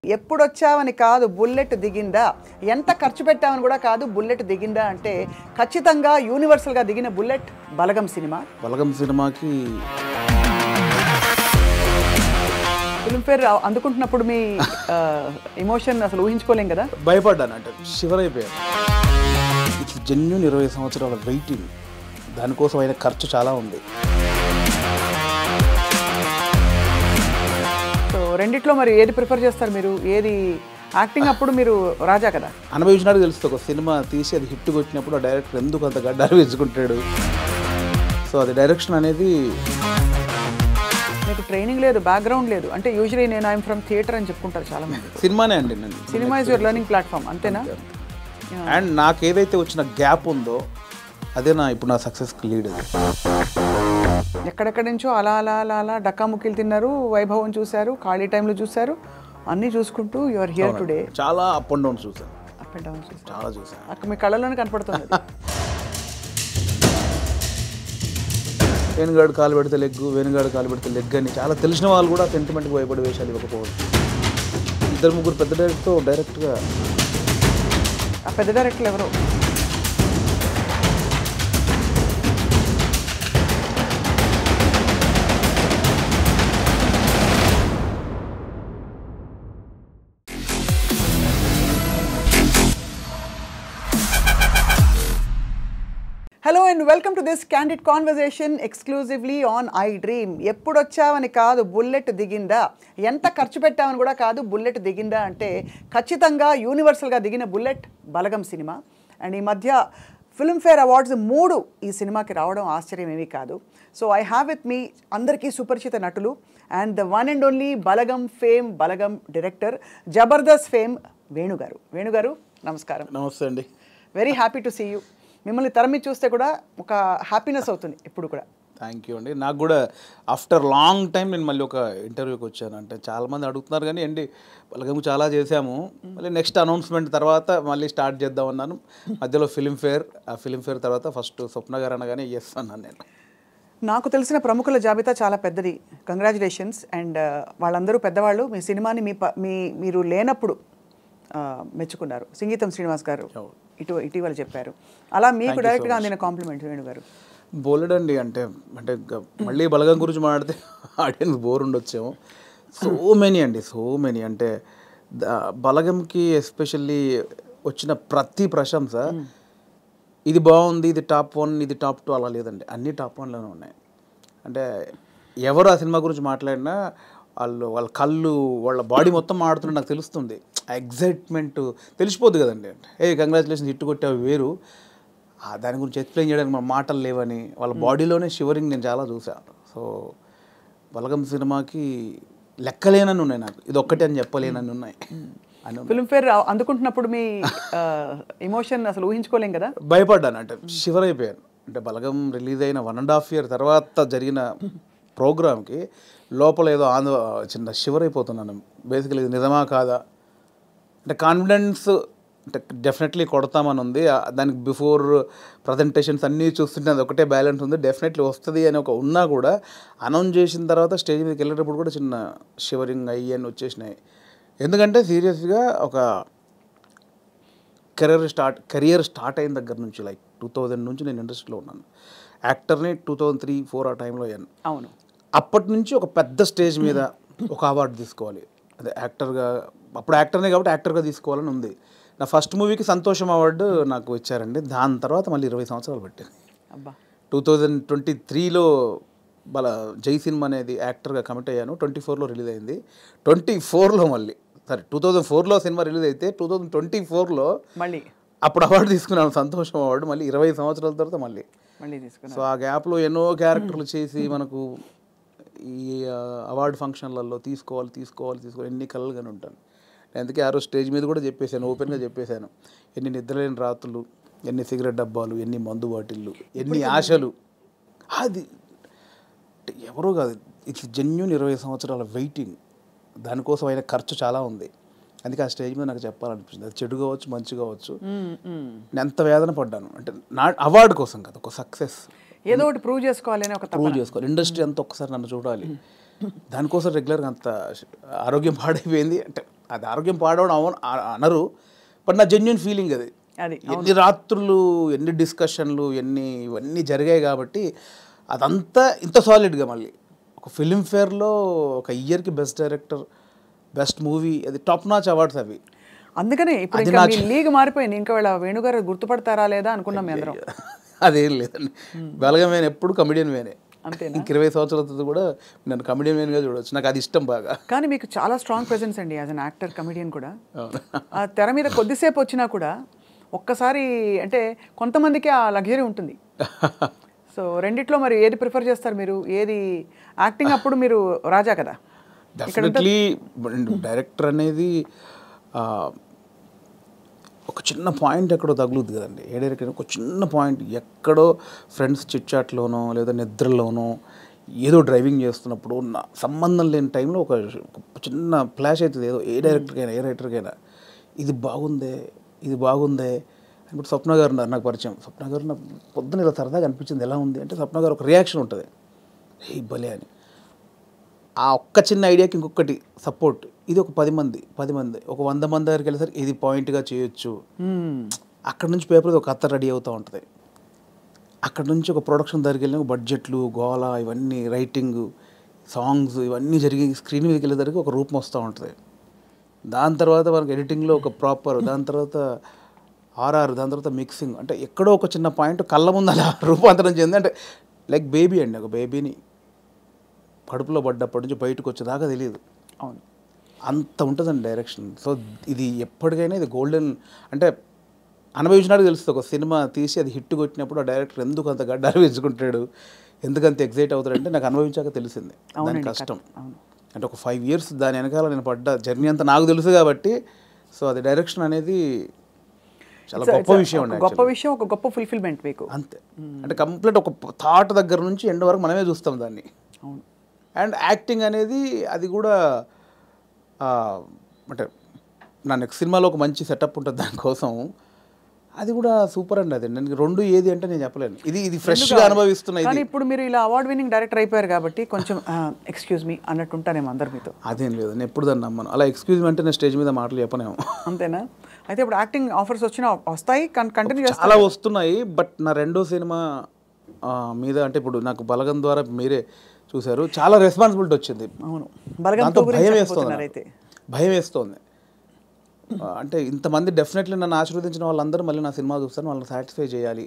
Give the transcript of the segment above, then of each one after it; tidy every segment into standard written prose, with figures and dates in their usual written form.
ఎప్పుడొచ్చావని కాదు బుల్లెట్ దిగిందా, ఎంత ఖర్చు పెట్టామని కూడా కాదు బుల్లెట్ దిగిందా అంటే ఖచ్చితంగా యూనివర్సల్గా దిగిన బుల్లెట్ బలగం సినిమా. బలగం సినిమాకి ఫిల్మ్ఫేర్ అందుకుంటున్నప్పుడు మీ ఎమోషన్ అసలు ఊహించుకోలేం కదా. భయపడ్డాను, అంటే షివర్ అయిపోయాను. ఇట్స్ జెన్యూన్ 20 సంవత్సరాల వెయిటింగ్, దానికోసం అయిన ఖర్చు చాలా ఉంది. సో రెండిట్లో మరి ఏది ప్రిఫర్ చేస్తారు మీరు? ఏది యాక్టింగ్ అప్పుడు మీరు రాజా కదా, అనుభవించినారు తెలుస్తుంది. ఒక సినిమా తీసి అది హిట్ కొట్టినప్పుడు ఆ డైరెక్టర్ ఎందుకు అంత గడ్డాలు వేసుకుంటాడు. సో అది డైరెక్షన్ అనేది మీకు ట్రైనింగ్ లేదు, బ్యాక్గ్రౌండ్ లేదు. అంటే యూజువలీ నేను ఐఎమ్ ఫ్రమ్ థియేటర్ అని చెప్పుకుంటారు చాలా మంది. సినిమానే అండి, నేను cinema is your learning platform, అంతేనా? అండ్ నాకు ఏదైతే వచ్చిన గ్యాప్ ఉందో అదే ఇప్పుడు నా సక్సెస్కి లీడ్. ఎక్కడెక్కడి నుంచో అలా అలా అలా అలా డక్కాముక్కీలు తిన్నారు, వైభవం చూశారు, ఖాళీ టైంలో చూశారు, అన్నీ చూసుకుంటూ యువర్ హియర్ టుడే. చాలా అప్ అండ్ డౌన్ చూసాను, అప్ అండ్ డౌన్ చూసాను, చాలా చూసాను. అక్కడ మీ కళ్ళలోనే కనపడుతుంది. వేణుగాడు కాలు పెడితే లెగ్గు, వేణుగాడు కాలు పెడితే లెగ్ అని చాలా తెలిసిన వాళ్ళు కూడా సెంటిమెంట్కి భయపడే వేషాలు ఇవ్వకపోవచ్చు. 2-3 పెద్ద డైరెక్టర్తో డైరెక్ట్గా. ఆ పెద్ద డైరెక్టర్లు ఎవరో? Hello and welcome to this candid conversation exclusively on I dream. ఎప్పుడొచ్చావని కాదు బుల్లెట్ దిగిందా, ఎంత ఖర్చు పెట్టామని కూడా కాదు బుల్లెట్ దిగిందా అంటే ఖచ్చితంగా యూనివర్సల్గా దిగిన బుల్లెట్ బలగం సినిమా. అండ్ ఈ మధ్య ఫిల్మ్ఫేర్ అవార్డ్స్ 3 ఈ సినిమాకి రావడం ఆశ్చర్యం ఏమీ కాదు. So I have with me అందరికీ సుపరిచిత నటులు and the one and only Balagam fame, Balagam director, Jabardasth fame వేణుగారు. వేణుగారు నమస్కారం. నమస్తే అండి. Very happy to see you. మిమ్మల్ని తరమి చూస్తే కూడా ఒక హ్యాపీనెస్ అవుతుంది ఇప్పుడు కూడా. థ్యాంక్ యూ అండి. నాకు కూడా ఆఫ్టర్ లాంగ్ టైం నేను మళ్ళీ ఒక ఇంటర్వ్యూకి వచ్చాను. అంటే చాలామంది అడుగుతున్నారు కానీ అండి బలగము చాలా చేశాము, మళ్ళీ నెక్స్ట్ అనౌన్స్మెంట్ తర్వాత మళ్ళీ స్టార్ట్ చేద్దామన్నాను. మధ్యలో ఫిల్మ్ఫేర్, ఆ ఫిల్మ్ఫేర్ తర్వాత ఫస్ట్ స్వప్న గారు అనగానే ఎస్ అన్నాను నేను. నాకు తెలిసిన ప్రముఖుల జాబితా చాలా పెద్దది, కంగ్రాచులేషన్స్. అండ్ వాళ్ళందరూ పెద్దవాళ్ళు. మీ సినిమాని మీరు లేనప్పుడు మెచ్చుకున్నారు. సంగీతం శ్రీనివాస్ గారు ఇటీవల చెప్పారు. అలా మీకు డైరెక్ట్గా అందిన కాంప్లిమెంట్ వేణుగారు? బోలెడండి. అంటే మళ్ళీ బలగం గురించి మాట్లాడితే ఆడియన్స్ బోర్ ఉండొచ్చేమో. సో మెనీ అంటే బలగంకి ఎస్పెషల్లీ వచ్చిన ప్రతి ప్రశంస ఇది బాగుంది, ఇది టాప్ 1, ఇది టాప్ 2 అలా లేదండి, అన్నీ టాప్ 1లోనే ఉన్నాయి. అంటే ఎవరు ఆ సినిమా గురించి మాట్లాడినా వాళ్ళ కళ్ళు, వాళ్ళ బాడీ మొత్తం ఆడుతున్నా నాకు తెలుస్తుంది. ఆ ఎగ్జైట్మెంట్ తెలిసిపోద్ది కదండి. అంటే కంగ్రాచులేషన్స్ హిట్ కొట్టావు వేరు, దాని గురించి ఎక్స్ప్లెయిన్ చేయడానికి మన మాటలు లేవని వాళ్ళ బాడీలోనే షివరింగ్ నేను చాలా చూసాను. సో బలగం సినిమాకి లెక్కలేనని ఉన్నాయి, నాకు ఇది ఒక్కటే అని చెప్పలేనని ఉన్నాయి. ఫిల్మ్ఫేర్ అందుకుంటున్నప్పుడు మీ ఎమోషన్ అసలు ఊహించుకోలేం కదా. భయపడ్డాను, అంటే షివర్ అయిపోయాను. అంటే బలగం రిలీజ్ అయిన 1.5 year తర్వాత జరిగిన ప్రోగ్రామ్కి లోపల ఏదో చిన్న షివర్ అయిపోతున్నాను. బేసికలీ ఇది నిజమా కాదా అంటే కాన్ఫిడెన్స్ అంటే డెఫినెట్లీ కొడతామని ఉంది. దానికి బిఫోర్ ప్రజెంటేషన్స్ అన్నీ చూస్తుంటే అది ఒకటే బ్యాలెన్స్ ఉంది, డెఫినెట్లీ వస్తుంది అని ఒక ఉన్నా కూడా అనౌన్స్ చేసిన తర్వాత స్టేజ్ మీదకి వెళ్ళేటప్పుడు కూడా చిన్న షివరింగ్ అయ్యి వచ్చేసినాయి. ఎందుకంటే సీరియస్గా ఒక కెరియర్ స్టార్ట్ అయిన దగ్గర నుంచి లైక్ 2000 నుంచి నేను ఇండస్ట్రీలో ఉన్నాను. యాక్టర్ని 2003-4 ఆ టైంలో అయ్యాను. అవును. అప్పటి నుంచి ఒక పెద్ద స్టేజ్ మీద ఒక అవార్డు తీసుకోవాలి, అదే యాక్టర్గా, అప్పుడు యాక్టర్నే కాబట్టి యాక్టర్గా తీసుకోవాలని ఉంది. నా ఫస్ట్ మూవీకి సంతోషం అవార్డు నాకు ఇచ్చారండి. దాని తర్వాత మళ్ళీ 20 సంవత్సరాలు పట్టింది. 2023లో జై సినిమా అనేది యాక్టర్గా కమిట్ అయ్యాను. 24లో రిలీజ్ అయింది. 24లో మళ్ళీ 2004లో సినిమా రిలీజ్ అయితే 2024లో మళ్ళీ అప్పుడు అవార్డు తీసుకున్నాను, సంతోషం అవార్డు. మళ్ళీ 20 సంవత్సరాల తర్వాత మళ్ళీ తీసుకున్నాను. సో ఆ గ్యాప్లో ఎన్నో క్యారెక్టర్లు చేసి మనకు ఈ అవార్డు ఫంక్షన్లలో తీసుకోవాలి ఎన్ని కలలుగానే ఉంటాను. నేను అందుకే ఆ రోజు స్టేజ్ మీద కూడా చెప్పేశాను, ఓపెన్గా చెప్పేశాను, ఎన్ని నిద్రలేని రాత్రులు, ఎన్ని సిగరెట్ డబ్బాలు, ఎన్ని మందు బాటిళ్ళు, ఎన్ని ఆశలు. అది ఎవరో కాదు, ఇట్స్ జెన్యూన్ 20 సంవత్సరాల వెయిటింగ్, దానికోసం అయిన ఖర్చు చాలా ఉంది. అందుకే ఆ స్టేజ్ మీద నాకు చెప్పాలనిపించింది. అది చెడు కావచ్చు, మంచి కావచ్చు, నేను ఎంత వేదన పడ్డాను అంటే నా అవార్డు కోసం కదా, ఒక సక్సెస్ ఏదో ఒకటి ప్రూవ్ చేసుకోవాలి, ఇండస్ట్రీ అంతా ఒక్కసారి నన్ను చూడాలి. దానికోసం రెగ్యులర్గా అంత ఆరోగ్యం పాడైపోయింది. అంటే అది ఆరోగ్యం పాడవడం అనరు, బట్ నా జెన్యున్ ఫీలింగ్ అది. అది ఎన్ని రాత్రులు, ఎన్ని డిస్కషన్లు, ఇవన్నీ జరిగాయి కాబట్టి అదంతా ఇంత సాలిడ్గా మళ్ళీ ఒక ఫిలింఫేర్లో ఒక ఇయర్కి బెస్ట్ డైరెక్టర్, బెస్ట్ మూవీ, అది టాప్ నాచ్ అవార్డ్స్ అవి. అందుకనే ఇప్పుడు ఇంకా మీ లీగ్ మారిపోయింది. ఇంకా వీళ్ళ వేణుగారు గుర్తుపడతారా లేదా అనుకున్నాం మీ అందరం. అదేం లేదండి, బలగం వేనే ఎప్పుడు కమెడియన్ వేనే. అంతేనా? ఇంక 20 సంవత్సరాలతో కూడా నన్ను కమెడియన్ వేన్గా చూడవచ్చు, నాకు అది ఇష్టం బాగా. కానీ మీకు చాలా స్ట్రాంగ్ ప్రెజెన్స్ అండి యాజ్ అన్ యాక్టర్, కమెడియన్ కూడా. ఆ తెర మీద కొద్దిసేపు వచ్చినా కూడా ఒక్కసారి అంటే కొంతమందికి ఆ లగ్జరీ ఉంటుంది. సో రెండిట్లో మరి ఏది ప్రిఫర్ చేస్తారు మీరు? ఏది యాక్టింగ్ అప్పుడు మీరు రాజా కదా. డెఫినెట్లీ డైరెక్టర్ అనేది ఒక చిన్న పాయింట్ ఎక్కడో తగులుద్ది కదండి. ఏ డైరెక్టర్ ఒక చిన్న పాయింట్ ఎక్కడో ఫ్రెండ్స్ చిట్చాట్లోనో లేదా నిద్రలోనో ఏదో డ్రైవింగ్ చేస్తున్నప్పుడు సంబంధం లేని టైంలో ఒక చిన్న ఫ్లాష్ అవుతుంది ఏదో, ఏ డైరెక్టర్కైనా ఏ రైటర్కైనా, ఇది బాగుందే ఇప్పుడు స్వప్న గారు ఉన్నారు నాకు పరిచయం. స్వప్న గారు నాకు పొద్దున ఇలా సరదాగా అనిపించింది, ఎలా ఉంది అంటే స్వప్న గారు ఒక రియాక్షన్ ఉంటుంది, హే భలే అని. ఆ ఒక్క చిన్న ఐడియాకి ఇంకొకటి సపోర్ట్, ఇది ఒక 10 మంది ఒక 100 మంది దగ్గరికి వెళ్ళేసరికి ఇది పాయింట్గా చేయొచ్చు. అక్కడ నుంచి పేపర్ ఒక కథ రెడీ అవుతూ ఉంటుంది. అక్కడ నుంచి ఒక ప్రొడక్షన్ దగ్గరికి వెళ్ళిన బడ్జెట్లు, గోల, ఇవన్నీ రైటింగ్, సాంగ్స్ ఇవన్నీ జరిగి స్క్రీన్ మీదకి వెళ్ళేసరికి ఒక రూపం వస్తూ ఉంటుంది. దాని తర్వాత మనకి ఎడిటింగ్లో ఒక ప్రాపర్, దాని తర్వాత ఆర్ఆర్, దాని తర్వాత మిక్సింగ్, అంటే ఎక్కడో ఒక చిన్న పాయింట్ కళ్ళ ముందు అలా రూపాంతరం చెంది. అంటే లైక్ బేబీ అండి, ఒక బేబీని కడుపులో పడ్డప్పటి నుంచి బయటకు వచ్చేదాకా తెలియదు. అవును, అంత ఉంటుందండి డైరెక్షన్. సో ఇది ఎప్పటికైనా ఇది గోల్డెన్, అంటే అనుభవించినాడు తెలుస్తుంది. ఒక సినిమా తీసి అది హిట్ కొట్టినప్పుడు ఆ డైరెక్టర్ ఎందుకు అంత గడ్డాలు వేసుకుంటాడు, ఎందుకంత ఎగ్జైట్ అవుతాడంటే నాకు అనుభవించాక తెలిసింది దాని కష్టం. అంటే ఒక 5 years దాని వెనకాల నేను పడ్డ జర్నీ అంతా నాకు తెలుసు కాబట్టి. సో అది డైరెక్షన్ అనేది చాలా గొప్ప విషయం అండి, గొప్ప విషయం, ఒక గొప్ప ఫుల్ఫిల్మెంట్ మీకు. అంతే, అంటే కంప్లీట్ ఒక థాట్ దగ్గర నుంచి ఎండ్ వరకు మనమే చూస్తాం దాన్ని. అవును. అండ్ యాక్టింగ్ అనేది అది కూడా అంటే నా నెక్స్ట్ సినిమాలో ఒక మంచి సెటప్ ఉంటుంది దానికోసం, అది కూడా సూపర్ అండి. అది నేను రెండు ఏది అంటే నేను చెప్పలేను, ఇది ఫ్రెష్గా అనుభవిస్తున్నా. కానీ ఇప్పుడు మీరు ఇలా అవార్డ్ విన్నింగ్ డైరెక్టర్ అయిపోయారు కాబట్టి కొంచెం ఎక్స్క్యూజ్ మీ అన్నట్టు ఉంటానేమో అందరు మీతో. అదేం లేదు, నేను ఎప్పుడు దాన్ని నమ్మను. అలా ఎక్స్క్యూజ్ మీ అంటే నేను స్టేజ్ మీద మాటలు చెప్పనేమో. అంతేనా? అయితే ఇప్పుడు యాక్టింగ్ ఆఫర్స్ వస్తాయి, కంటిన్యూ చేస్తాయి? చాలా వస్తున్నాయి, బట్ నా రెండో సినిమా మీద అంటే ఇప్పుడు నాకు బలగం ద్వారా మీరే చూశారు, చాలా రెస్పాన్సిబిలిటీ వచ్చింది. అవును, భయం వేస్తోంది. అంటే ఇంతమంది డెఫినెట్లీ నన్ను ఆశీర్వదించిన వాళ్ళందరూ మళ్ళీ నా సినిమా చూస్తాను, వాళ్ళని సాటిస్ఫై చేయాలి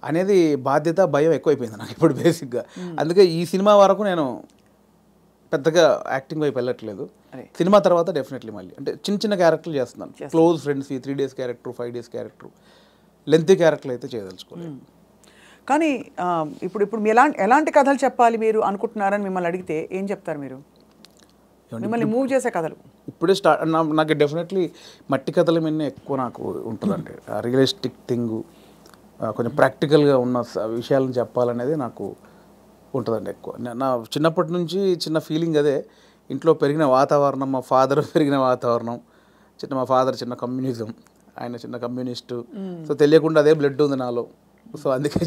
అనేది బాధ్యత, భయం ఎక్కువైపోయింది నాకు ఇప్పుడు బేసిక్గా. అందుకే ఈ సినిమా వరకు నేను పెద్దగా యాక్టింగ్ వైపు వెళ్ళట్లేదు. సినిమా తర్వాత డెఫినెట్లీ మళ్ళీ అంటే చిన్న క్యారెక్టర్లు చేస్తున్నాను, close friends, 3 days character, 5 days character, lengthy క్యారెక్టర్లు అయితే చేయదలుచుకోలేదు. కానీ ఇప్పుడు ఎలాంటి కథలు చెప్పాలి మీరు అనుకుంటున్నారని మిమ్మల్ని అడిగితే ఏం చెప్తారు మీరు? మిమ్మల్ని మూవ్ చేసే కథలు ఇప్పుడే నాకు డెఫినెట్లీ మట్టి కథల మీద ఎక్కువ నాకు ఉంటుందండి. రియలిస్టిక్ థింగ్, కొంచెం ప్రాక్టికల్గా ఉన్న విషయాలను చెప్పాలనేది నాకు ఉంటుందండి ఎక్కువ. నా చిన్నప్పటి నుంచి చిన్న ఫీలింగ్ అదే. ఇంట్లో పెరిగిన వాతావరణం, మా ఫాదర్ పెరిగిన వాతావరణం, మా ఫాదర్ చిన్న కమ్యూనిజం, ఆయన చిన్న కమ్యూనిస్టు. సో తెలియకుండా అదే బ్లడ్ ఉంది నాలో. సో అందుకే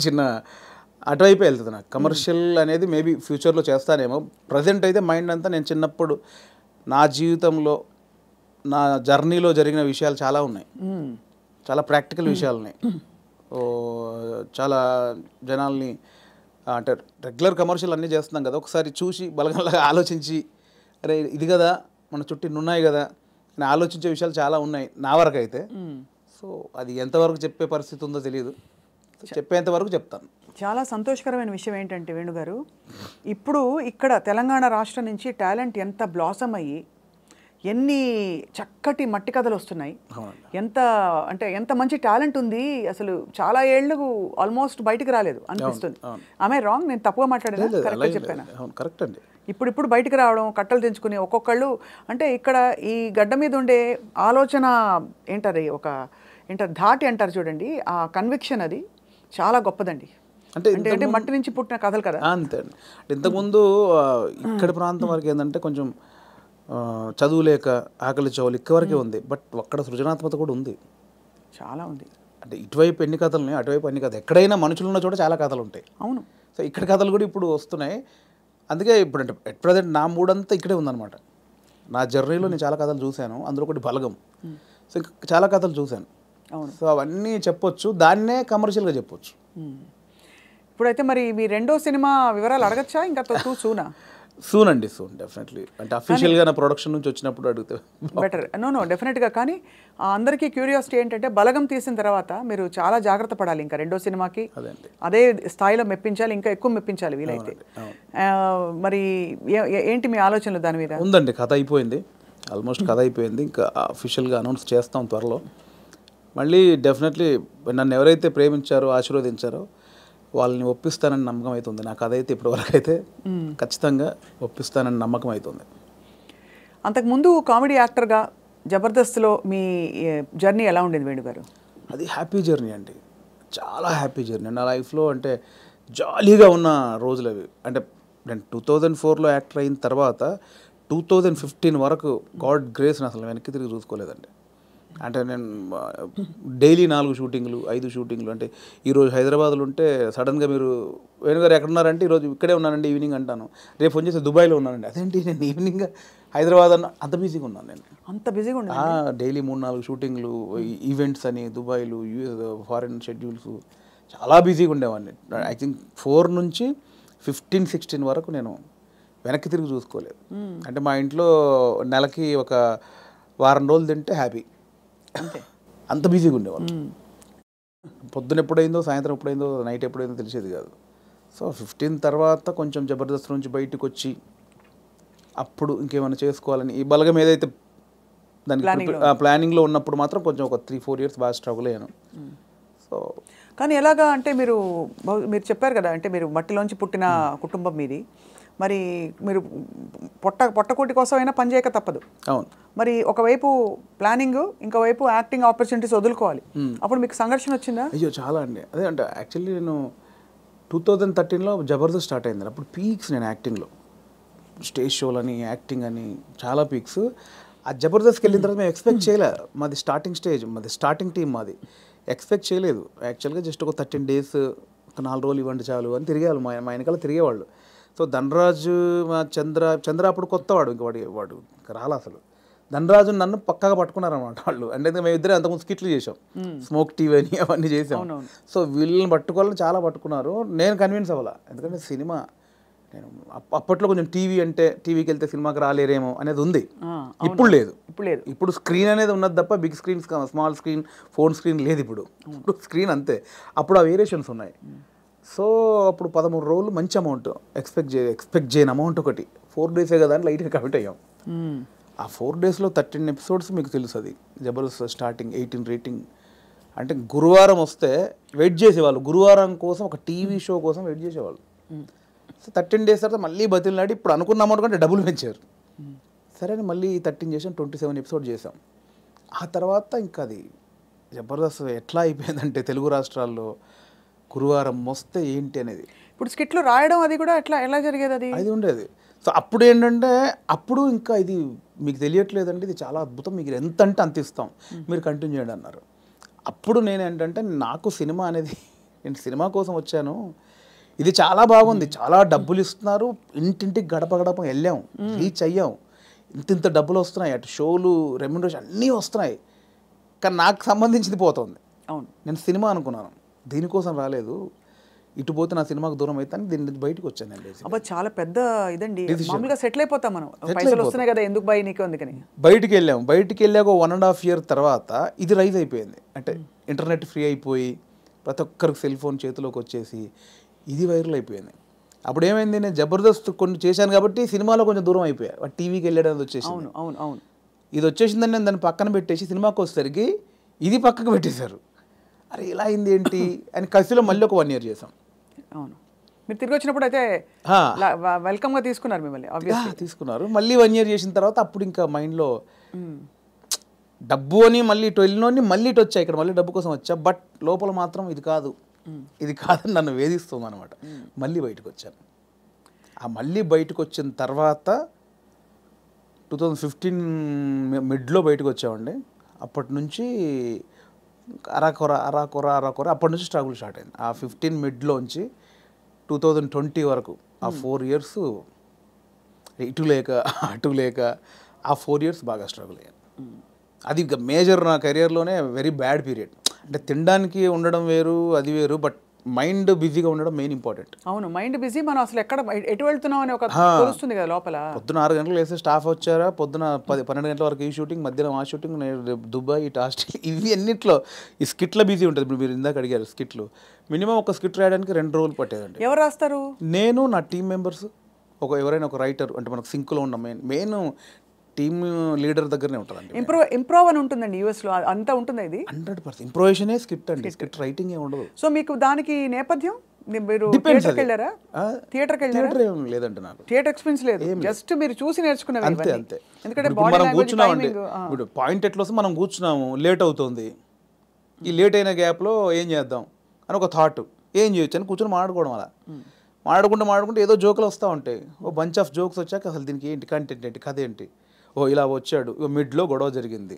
అటువైపే వెళ్తుంది నాకు. కమర్షియల్ అనేది మేబీ ఫ్యూచర్లో చేస్తానేమో. ప్రజెంట్ అయితే మైండ్ అంతా నేను చిన్నప్పుడు నా జీవితంలో, నా జర్నీలో జరిగిన విషయాలు చాలా ఉన్నాయి, చాలా ప్రాక్టికల్ విషయాలు ఉన్నాయి. చాలా జనాల్ని అంటే రెగ్యులర్ కమర్షియల్ అన్నీ చేస్తున్నాం కదా, ఒకసారి చూసి బలగంలాగా ఆలోచించి అరే ఇది కదా మన చుట్టూ ఉన్నాయి కదా అని ఆలోచించే విషయాలు చాలా ఉన్నాయి నా వరకు అయితే. సో అది ఎంతవరకు చెప్పే పరిస్థితి ఉందో తెలియదు, చెప్పేంత వరకు చెప్తాను. చాలా సంతోషకరమైన విషయం ఏంటంటే వేణుగారు, ఇప్పుడు ఇక్కడ తెలంగాణ రాష్ట్రం నుంచి టాలెంట్ ఎంత బ్లాసమ్ అయ్యి ఎన్ని చక్కటి మట్టి కథలు వస్తున్నాయి, ఎంత మంచి టాలెంట్ ఉంది అసలు. చాలా ఏళ్ళు ఆల్మోస్ట్ బయటికి రాలేదు అనిపిస్తుంది. ఆమె రాంగ్? నేను తప్పుగా మాట్లాడాను, కరెక్ట్ చెప్పాను? కరెక్ట్ అండి. ఇప్పుడు బయటికి రావడం, కట్టలు తెంచుకుని ఒక్కొక్కళ్ళు అంటే ఇక్కడ ఈ గడ్డ మీద ఉండే ఆలోచన ఏంటది, ధాటి అంటారు చూడండి, ఆ కన్విక్షన్ అది చాలా గొప్పదండి. అంటే మట్టి నుంచి పుట్టిన కథలు కదా. అంతే అండి. ఇంతకుముందు ఇక్కడ ప్రాంతం వరకు ఏంటంటే కొంచెం చదువు లేక ఆకలి చౌలు ఇక్కవరకే ఉంది, బట్ అక్కడ సృజనాత్మకత కూడా ఉంది, చాలా ఉంది. అంటే ఇటువైపు ఎన్ని కథలు ఉన్నాయి, అటువైపు ఎన్ని కథలు, ఎక్కడైనా మనుషులు ఉన్న చోట చాలా కథలు ఉంటాయి. అవును. సో ఇక్కడ కథలు కూడా ఇప్పుడు వస్తున్నాయి. అందుకే ఇప్పుడు అంటే ఎట్ ప్రజెంట్ నా మూడంతా ఇక్కడే ఉందన్నమాట. నా జర్నీలో నేను చాలా కథలు చూశాను, అందులో ఒకటి బలగం. సో ఇంకా చాలా కథలు చూశాను. సో అవన్నీ చెప్పొచ్చు, దాన్నే కమర్షియల్గా చెప్పొచ్చు. ఇప్పుడైతే మరి మీ రెండో సినిమా వివరాలు అడగచ్చా? ఇంకా టూ సూనా? సూన్ అండి, సూన్ డెఫినెట్లీ. అంటే అఫీషియల్గా నా ప్రొడక్షన్ నుంచి వచ్చినప్పుడు అడిగితే బెటర్. నో డెఫినెట్గా. కానీ అందరికీ క్యూరియాసిటీ ఏంటంటే బలగం తీసిన తర్వాత మీరు చాలా జాగ్రత్త పడాలి. ఇంకా రెండో సినిమాకి అదే స్థాయిలో మెప్పించాలి, ఇంకా ఎక్కువ మెప్పించాలి వీలైతే. మరి ఏంటి మీ ఆలోచనలు దాని మీద? ఉందండి, కథ అయిపోయింది, ఆల్మోస్ట్ కథ అయిపోయింది. ఇంకా అఫీషియల్గా అనౌన్స్ చేస్తాం త్వరలో. మళ్ళీ డెఫినెట్లీ నన్ను ఎవరైతే ప్రేమించారో, ఆశీర్వదించారో వాళ్ళని ఒప్పిస్తానని నమ్మకం అవుతుంది. నాకు అదైతే ఇప్పటివరకు అయితే ఖచ్చితంగా ఒప్పిస్తానని నమ్మకం అవుతుంది. అంతకుముందు కామెడీ యాక్టర్గా జబర్దస్త్లో మీ జర్నీ ఎలా ఉండేది వేణు గారు? అది హ్యాపీ జర్నీ అండి, చాలా హ్యాపీ జర్నీ నా లైఫ్లో. అంటే జాలీగా ఉన్న రోజులు అవి. అంటే నేను 2004లో యాక్టర్ అయిన తర్వాత 2015 వరకు గాడ్ గ్రేస్ని అసలు వెనక్కి తిరిగి చూసుకోలేదండి. అంటే నేను డైలీ 4 షూటింగ్లు 5 షూటింగ్లు. అంటే ఈరోజు హైదరాబాద్లో ఉంటే సడన్గా మీరు వేణుగారు ఎక్కడున్నారంటే ఈరోజు ఇక్కడే ఉన్నానండి ఈవినింగ్ అంటాను. రేపు ఫోన్ చేసి దుబాయ్లో ఉన్నానండి. అదేంటి నేను ఈవినింగ్ హైదరాబాద్ అన్న, అంత బిజీగా ఉన్నాను నేను. అంత బిజీగా ఉన్నా డైలీ 3-4 షూటింగ్లు, ఈవెంట్స్ అని దుబాయ్లు, యూఎస్ ఫారిన్ షెడ్యూల్స్, చాలా బిజీగా ఉండేవాడిని. ఐ థింక్ 4 నుంచి 15-16 వరకు నేను వెనక్కి తిరిగి చూసుకోలేదు. అంటే మా ఇంట్లో నెలకి ఒక వారం రోజులు తింటే హ్యాపీ, అంత బిజీగా ఉండేవాళ్ళు. పొద్దున ఎప్పుడైందో, సాయంత్రం ఎప్పుడైందో, నైట్ ఎప్పుడైందో తెలిసేది కాదు. సో 15 తర్వాత కొంచెం జబర్దస్త్ నుంచి బయటకు వచ్చి అప్పుడు ఇంకేమైనా చేసుకోవాలని ఈ బలగం ఏదైతే దానికి ప్లానింగ్లో ఉన్నప్పుడు మాత్రం కొంచెం ఒక 3-4 ఇయర్స్ బాగా స్ట్రగుల్ అయ్యాను. సో కానీ ఎలాగా అంటే మీరు చెప్పారు కదా, అంటే మీరు మట్టిలోంచి పుట్టిన కుటుంబం మీది. మరి మీరు పొట్టకోటి కోసం అయినా పనిచేయక తప్పదు. అవును. మరి ఒకవైపు ప్లానింగ్, ఇంకోవైపు యాక్టింగ్ ఆపర్చునిటీస్ వదులుకోవాలి. అప్పుడు మీకు సంఘర్షణ వచ్చిందా? అయ్యో చాలా అండి. అదే అంటే యాక్చువల్లీ నేను 2013లో జబర్దస్త్ స్టార్ట్ అయింది. అప్పుడు పీక్స్ నేను యాక్టింగ్లో, స్టేజ్ షోలని, యాక్టింగ్ అని చాలా పీక్స్. ఆ జబర్దస్త్కి వెళ్ళిన తర్వాత మేము ఎక్స్పెక్ట్ చేయలేదు. మాది స్టార్టింగ్ స్టేజ్, మాది స్టార్టింగ్ టీం, మాది ఎక్స్పెక్ట్ చేయలేదు. యాక్చువల్గా జస్ట్ ఒక 13 days, ఒక 4 రోజులు ఇవ్వండి చాలు అని తిరిగేవాళ్ళు, మా వెనకాల తిరిగేవాళ్ళు. సో ధనరాజు, మా చంద్ర అప్పుడు కొత్తవాడు, ఇంక వాడు ఇంకా రాలా అసలు. ధనరాజు నన్ను పక్కగా పట్టుకున్నారన్నమాట వాళ్ళు. అంటే మేము ఇద్దరే అంతకుముందు స్కిట్లు చేసాం, స్మోక్ టీవీ అని అవన్నీ చేసాం. సో వీళ్ళని పట్టుకోవాలని చాలా పట్టుకున్నారు. నేను కన్విన్స్ అవ్వాలా, ఎందుకంటే సినిమా నేను అప్పట్లో కొంచెం టీవీ అంటే టీవీకి వెళ్తే సినిమాకి రాలేరేమో అనేది ఉంది. ఇప్పుడు లేదు. ఇప్పుడు స్క్రీన్ అనేది ఉన్నది తప్ప big screen, small screen, phone screen లేదు. ఇప్పుడు స్క్రీన్ అంతే. అప్పుడు ఆ వేరియేషన్స్ ఉన్నాయి. సో అప్పుడు 13 రోజులు మంచి అమౌంట్ ఎక్స్పెక్ట్ చేయని అమౌంట్ ఒకటి. 4 days కదా అని లైట్గా కమిట్ అయ్యాం. ఆ 4 daysలో 13 episodes మీకు తెలుసు. అది జబర్దస్త్ స్టార్టింగ్ 18 రేటింగ్. అంటే గురువారం వస్తే వెయిట్ చేసేవాళ్ళు, గురువారం కోసం ఒక టీవీ షో కోసం వెయిట్ చేసేవాళ్ళు. సో 13 days తర్వాత మళ్ళీ బతిలాడి ఇప్పుడు అనుకున్న అమౌంట్ కంటే డబ్బులు పెంచారు. సరే అని మళ్ళీ 13 చేసాం, 27 episodes చేసాం. ఆ తర్వాత ఇంకా అది జబర్దస్త్ ఎట్లా అయిపోయిందంటే తెలుగు రాష్ట్రాల్లో గురువారం వస్తే ఏంటి అనేది. ఇప్పుడు స్కిట్లు రాయడం అది కూడా ఎలా జరిగేది? అది ఉండేది. సో అప్పుడు ఏంటంటే అప్పుడు ఇంకా ఇది మీకు తెలియట్లేదండి, ఇది చాలా అద్భుతం, మీకు ఎంత అంటే అంత ఇస్తాం, మీరు కంటిన్యూ చేయండి అన్నారు. అప్పుడు నేను ఏంటంటే నాకు సినిమా అనేది, నేను సినిమా కోసం వచ్చాను, ఇది చాలా బాగుంది, చాలా డబ్బులు ఇస్తున్నారు, ఇంటింటికి గడప గడప వెళ్ళాం, రీచ్ అయ్యాం, ఇంత డబ్బులు వస్తున్నాయి, అటు షోలు, రెమ్యునరేషన్ అన్నీ వస్తున్నాయి, కానీ నాకు సంబంధించింది పోతుంది. అవును, నేను సినిమా అనుకున్నాను, దీనికోసం రాలేదు, ఇటు పోతే నా సినిమాకి దూరం అవుతాను, దీని నుంచి బయటకు వచ్చాను. అబ్బా చాలా పెద్ద ఇదండి. మామూలుగా సెటిల్ అయిపోతాం మనం, పైసలు వస్తున్నాయి కదా ఎందుకు బై నీకు అందుకని బయటికి వెళ్ళాము. బయటికి వెళ్ళాక 1.5 year తర్వాత ఇది రైజ్ అయిపోయింది. అంటే ఇంటర్నెట్ ఫ్రీ అయిపోయి ప్రతి ఒక్కరికి సెల్ ఫోన్ చేతిలోకి వచ్చేసి ఇది వైరల్ అయిపోయింది. అప్పుడు ఏమైంది, నేను జబర్దస్త్ కొన్ని చేశాను కాబట్టి సినిమాలో కొంచెం దూరం అయిపోయా, టీవీకి వెళ్ళడం వచ్చేసి. అవును అవును అవును, ఇది వచ్చేసిందని నేను దాన్ని పక్కన పెట్టేసి సినిమాకి వచ్చేసరికి ఇది పక్కకు పెట్టేశారు. అరే ఇలా అయింది ఏంటి అని కసిలో మళ్ళీ ఒక 1 year చేసాం. అవును, మీరు తిరిగి వచ్చినప్పుడు అయితే వెల్కమ్గా తీసుకున్నారు మిమ్మల్ని, తీసుకున్నారు. మళ్ళీ 1 year చేసిన తర్వాత అప్పుడు ఇంకా మైండ్లో డబ్బు అని మళ్ళీ ఇటు వెళ్ళినోని మళ్ళీ ఇటు వచ్చా, ఇక్కడ మళ్ళీ డబ్బు కోసం వచ్చా, బట్ లోపల మాత్రం ఇది కాదని నన్ను వేధిస్తుంది అనమాట. మళ్ళీ బయటకు వచ్చాను. ఆ మళ్ళీ బయటకు వచ్చిన తర్వాత 2015 మిడ్లో బయటకు వచ్చామండి. అప్పటి నుంచి అరాకొర అప్పటి నుంచి స్ట్రగుల్ స్టార్ట్ అయింది. ఆ 15 మిడ్లోంచి 2020 వరకు ఆ 4 years ఇటు లేక అటు లేక ఆ 4 years బాగా స్ట్రగుల్ అయ్యాను. అది మేజర్ నా కెరియర్లోనే వెరీ బ్యాడ్ పీరియడ్. అంటే తినడానికి ఉండడం వేరు, అది వేరు, బట్ మైండ్ బిజీగా ఉండడం మెయిన్ ఇంపార్టెంట్. అవును, మైండ్ బిజీ. మనం అసలు ఎక్కడ ఎటు వెళ్తున్నాం అని ఒక తెలుస్తుంది కదా లోపల. పొద్దున 6 గంటలకు వేస్తే స్టాఫ్ వచ్చారా, పొద్దున 12 గంటల వరకు ఈ షూటింగ్, మధ్యాహ్నం ఆ షూటింగ్, దుబాయ్, ఇటు ఆస్ట్రేలియా, ఇవి అన్నిట్లో ఈ స్కిట్ల బిజీ ఉంటుంది. ఇప్పుడు మీరు ఇందాక అడిగారు స్కిట్లు, మినిమం ఒక స్కిట్ రాయడానికి 2 రోజులు పట్టేదండి. ఎవరు రాస్తారు? నేను, నా టీం మెంబర్స్, ఎవరైనా ఒక రైటర్, అంటే మనకు సింక్లో ఉన్న మెయిన్ టీమ్ లీడర్ దగ్గరనే ఉంటుందండి. ఇంప్రూవ్ అని ఉంటుందండి యూఎస్లో, అంతా ఉంటుంది. ఇది 100% ఇంప్రూవేషనే స్క్రిప్ట్ అండి, స్క్రిప్ట్ రైటింగ్ ఏ ఉండదు. సో మీకు దానికి నేపథ్యం, మీరు థియేటర్కి వెళ్ళారా? థియేటర్ ఏం లేదండి, నాకు థియేటర్ ఎక్స్పీరియన్స్ లేదు, జస్ట్ మీరు చూసి నేర్చుకునేవి. అంతే అంతే. ఎందుకంటే మనం కూర్చున్నామండి, ఇప్పుడు పాయింట్ ఎట్లా వస్తే మనం కూర్చున్నాము, లేట్ అవుతుంది, ఈ లేట్ అయిన గ్యాప్లో ఏం చేద్దాం అని ఒక థాట్, ఏం చేయొచ్చు అని కూర్చొని మాట్లాడుకోవడం. అలా మాట్లాడుకుంటే ఏదో జోకులు వస్తూ ఉంటాయి. ఓ బంచ్ ఆఫ్ జోక్స్ వచ్చాక అసలు దీనికి ఏంటి కంటెంట్ ఏంటి, కథ ఏంటి, ఓ ఇలా వచ్చాడు, ఓ మిడ్లో గొడవ జరిగింది,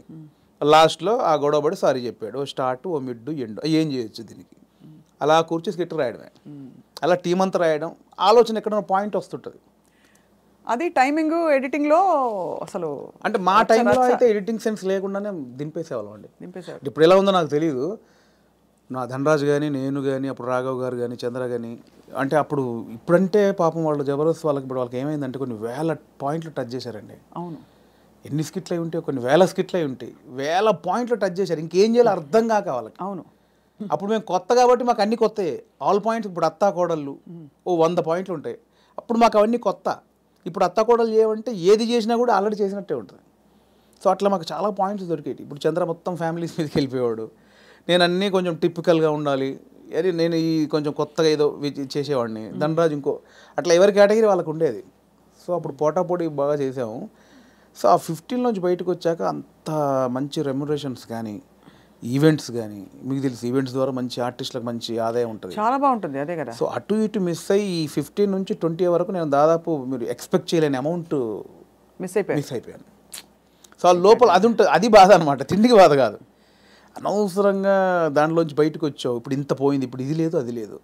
లాస్ట్లో ఆ గొడవ పడి సారీ చెప్పాడు, ఓ స్టార్ట్, ఓ మిడ్, ఎండ్, ఏం చేయొచ్చు దీనికి, అలా కూర్చి స్కిట్ రాయడమే. అలా టీం అంతా రాయడం, ఆలోచన ఎక్కడ పాయింట్ వస్తుంటుంది. అది టైమింగ్ ఎడిటింగ్లో అసలు, అంటే మా టైంలో అయితే ఎడిటింగ్ సెన్స్ లేకుండానే దింపేసేవాళ్ళం అండి. దింపేసారు. ఇప్పుడు ఎలా ఉందో నాకు తెలియదు. నా ధనరాజు కానీ, నేను కానీ, అప్పుడు రాఘవ్ గారు కానీ, చంద్ర కానీ, అంటే అప్పుడు ఇప్పుడంటే పాపం వాళ్ళు జబర్దస్త్ వాళ్ళకి, ఇప్పుడు వాళ్ళకి ఏమైందంటే కొన్ని వేల పాయింట్లు టచ్ చేశారండి. అవును, ఎన్ని స్కిట్లు అయి ఉంటాయి, కొన్ని వేల స్కిట్లు అయి ఉంటాయి, వేల పాయింట్లు టచ్ చేశారు, ఇంకేం చేయాలో అర్థం కాక వాళ్ళకి. అవును. అప్పుడు మేము కొత్త కాబట్టి మాకు అన్ని కొత్త ఆల్ పాయింట్స్. ఇప్పుడు అత్తా కోడళ్ళు ఓ 100 పాయింట్లు ఉంటాయి, అప్పుడు మాకు అవన్నీ కొత్త. ఇప్పుడు అత్తా కోడలు చేయమంటే ఏది చేసినా కూడా ఆల్రెడీ చేసినట్టే ఉంటుంది. సో అట్లా మాకు చాలా పాయింట్స్ దొరికేవి. ఇప్పుడు చంద్ర మొత్తం ఫ్యామిలీస్ మీదకి వెళ్ళిపోయేవాడు, నేను అన్నీ కొంచెం టిపికల్గా ఉండాలి, అరే నేను ఈ కొంచెం కొత్తగా ఏదో చేసేవాడిని, ధనరాజు ఇంకో, అట్లా ఎవరి కేటగిరీ వాళ్ళకు ఉండేది. సో అప్పుడు పోటాపోటీ బాగా చేసాము. సో ఆ 15 నుంచి బయటకు వచ్చాక అంత మంచి రెమ్యునరేషన్స్ కానీ, ఈవెంట్స్ కానీ, మీకు తెలుసు ఈవెంట్స్ ద్వారా మంచి ఆర్టిస్టులకు మంచి ఆదాయం ఉంటుంది, చాలా బాగుంటుంది. అదే కదా. సో అటు ఇటు మిస్ అయ్యి ఈ 15 నుంచి 20 వరకు నేను దాదాపు మీరు ఎక్స్పెక్ట్ చేయలేని అమౌంట్ మిస్ అయిపోయాను. సో ఆ లోపల అది ఉంటుంది, అది బాధ అనమాట, తిండికి బాధ కాదు. అనవసరంగా దాంట్లోంచి బయటకు వచ్చావు, ఇప్పుడు ఇంత పోయింది, ఇప్పుడు ఇది లేదు అది లేదు.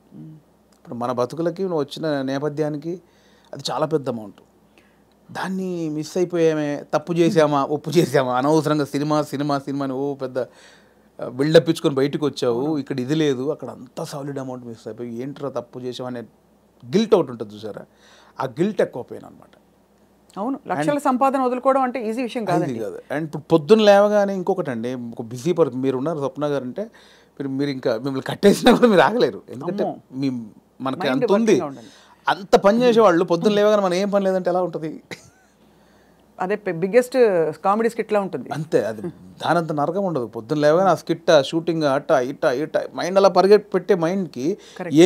ఇప్పుడు మన బతుకులకి నువ్వు వచ్చిన నేపథ్యానికి అది చాలా పెద్ద అమౌంట్. దాన్ని మిస్ అయిపోయామే, తప్పు చేసామా, ఒప్పు చేసామా, అనవసరంగా సినిమాని ఓ పెద్ద బిల్డప్ ఇచ్చుకొని బయటకు వచ్చావు, ఇక్కడ ఇది లేదు, అక్కడ అంతా సాలిడ్ అమౌంట్ మిస్ అయిపోయి ఏంట్రా తప్పు చేసామనే గిల్ట్ ఒకటి ఉంటుంది చూసారా, ఆ గిల్ట్ ఎక్కువ పోయాను అనమాట. అవును, లక్షల సంపాదన వదులుకోవడం అంటే ఈజీ విషయం కాదు. అండ్ ఇప్పుడు పొద్దున్న లేవగానే ఇంకొకటి అండి, ఒక బిజీ మీరు ఉన్నారు స్వప్న గారు అంటే, మీరు ఇంకా మిమ్మల్ని కట్టేసినా కూడా మీరు ఆగలేరు, ఎందుకంటే మనకి అంత ఉంది, అంత పని చేసేవాళ్ళు పొద్దున్న లేవగానే మనం ఏం పని లేదంటే ఎలా ఉంటుంది. అదే బిగ్గెస్ట్ కామెడీ స్కిట్లా ఉంటుంది. అంతే, అది దానంత నరకం ఉండదు. పొద్దున్న లేవగానే ఆ స్కిట్, షూటింగ్, అట్ట ఇట్ట మైండ్ అలా పెట్టే మైండ్కి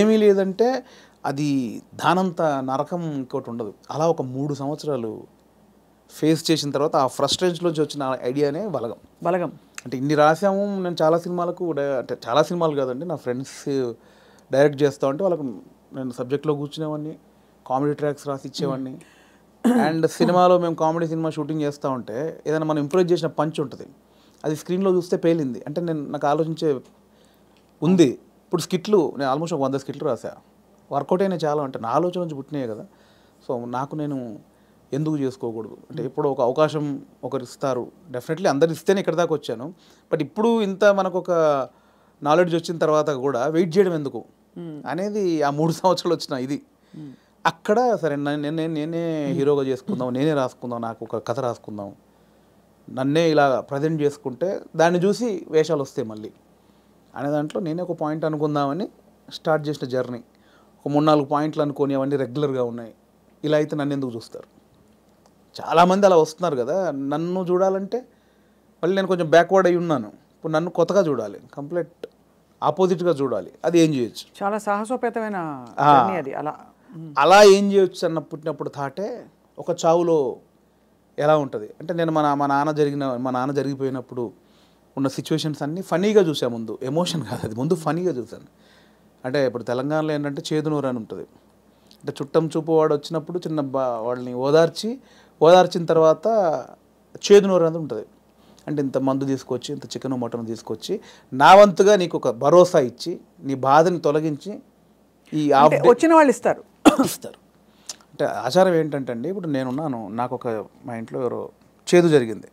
ఏమీ లేదంటే అది దానంత నరకం ఇంకోటి ఉండదు. అలా ఒక 3 సంవత్సరాలు ఫేస్ చేసిన తర్వాత ఆ ఫ్రస్ట్రేషన్లోంచి వచ్చిన ఐడియానే బలగం. అంటే ఇన్ని రాసాము, నేను చాలా సినిమాలకు, అంటే చాలా సినిమాలు కాదండి, నా ఫ్రెండ్స్ డైరెక్ట్ చేస్తా ఉంటే వాళ్ళకు నేను సబ్జెక్ట్లో కూర్చునేవాడిని, కామెడీ ట్రాక్స్ రాసి ఇచ్చేవాడిని. అండ్ సినిమాలో మేము కామెడీ సినిమా షూటింగ్ చేస్తూ ఉంటే ఏదైనా మనం ఇంప్రూవ్ చేసిన పంచ్ ఉంటుంది, అది స్క్రీన్లో చూస్తే పేలింది అంటే నాకు ఆలోచించే ఉంది. ఇప్పుడు స్కిట్లు నేను ఆల్మోస్ట్ ఒక 100 స్కిట్లు రాసా, వర్కౌట్ అయినా చాలా, అంటే నా ఆలోచన నుంచి పుట్టినాయి కదా. సో నాకు నేను ఎందుకు చేసుకోకూడదు, అంటే ఇప్పుడు ఒక అవకాశం ఒకరు ఇస్తారు, డెఫినెట్లీ అందరు ఇస్తేనే ఇక్కడ దాకా వచ్చాను. బట్ ఇప్పుడు ఇంత మనకు ఒక నాలెడ్జ్ వచ్చిన తర్వాత కూడా వెయిట్ చేయడం ఎందుకు అనేది ఆ 3 సంవత్సరాలు వచ్చిన ఇది. అక్కడ సరే నేనే హీరోగా చేసుకుందాం, నేనే రాసుకుందాం, నాకు ఒక కథ రాసుకుందాం, నన్నే ఇలా ప్రజెంట్ చేసుకుంటే దాన్ని చూసి వేషాలు వస్తాయి మళ్ళీ అనే దాంట్లో నేనే ఒక పాయింట్ అనుకుందామని స్టార్ట్ చేసిన జర్నీ. ఒక 3-4 పాయింట్లు అనుకొని అవన్నీ రెగ్యులర్గా ఉన్నాయి. ఇలా అయితే నన్ను ఎందుకు చూస్తారు, చాలామంది అలా వస్తున్నారు కదా. నన్ను చూడాలంటే మళ్ళీ నేను కొంచెం బ్యాక్వర్డ్ అయి ఉన్నాను, ఇప్పుడు నన్ను కొత్తగా చూడాలి, కంప్లీట్ ఆపోజిట్గా చూడాలి, అది ఏం చేయొచ్చు, చాలా సాహసోపేతమైన అది. అలా ఏం చేయొచ్చు అన్న పుట్టినప్పుడు థాటే ఒక చావులో ఎలా ఉంటుంది అంటే, నేను మా నాన్న జరిగిపోయినప్పుడు ఉన్న సిచ్యువేషన్స్ అన్నీ ఫనీగా చూసాను. ముందు ఎమోషన్ కాదు, అది ముందు ఫనీగా చూశాను. అంటే ఇప్పుడు తెలంగాణలో ఏంటంటే చేదునూరు అని ఉంటుంది, అంటే చుట్టం చూపు వాడు వచ్చినప్పుడు వాళ్ళని ఓదార్చిన తర్వాత చేదునూరు అనేది ఉంటుంది. అంటే ఇంత మందు తీసుకొచ్చి, ఇంత చికెన్ మటన్ తీసుకొచ్చి నా వంతుగా నీకు ఒక భరోసా ఇచ్చి, నీ బాధని తొలగించి ఈ వచ్చిన వాళ్ళు ఇస్తారు. అంటే ఆచారం ఏంటంటే అండి, ఇప్పుడు నేనున్నాను, నాకు ఒక మా ఇంట్లో ఎవరో చేదు జరిగింది.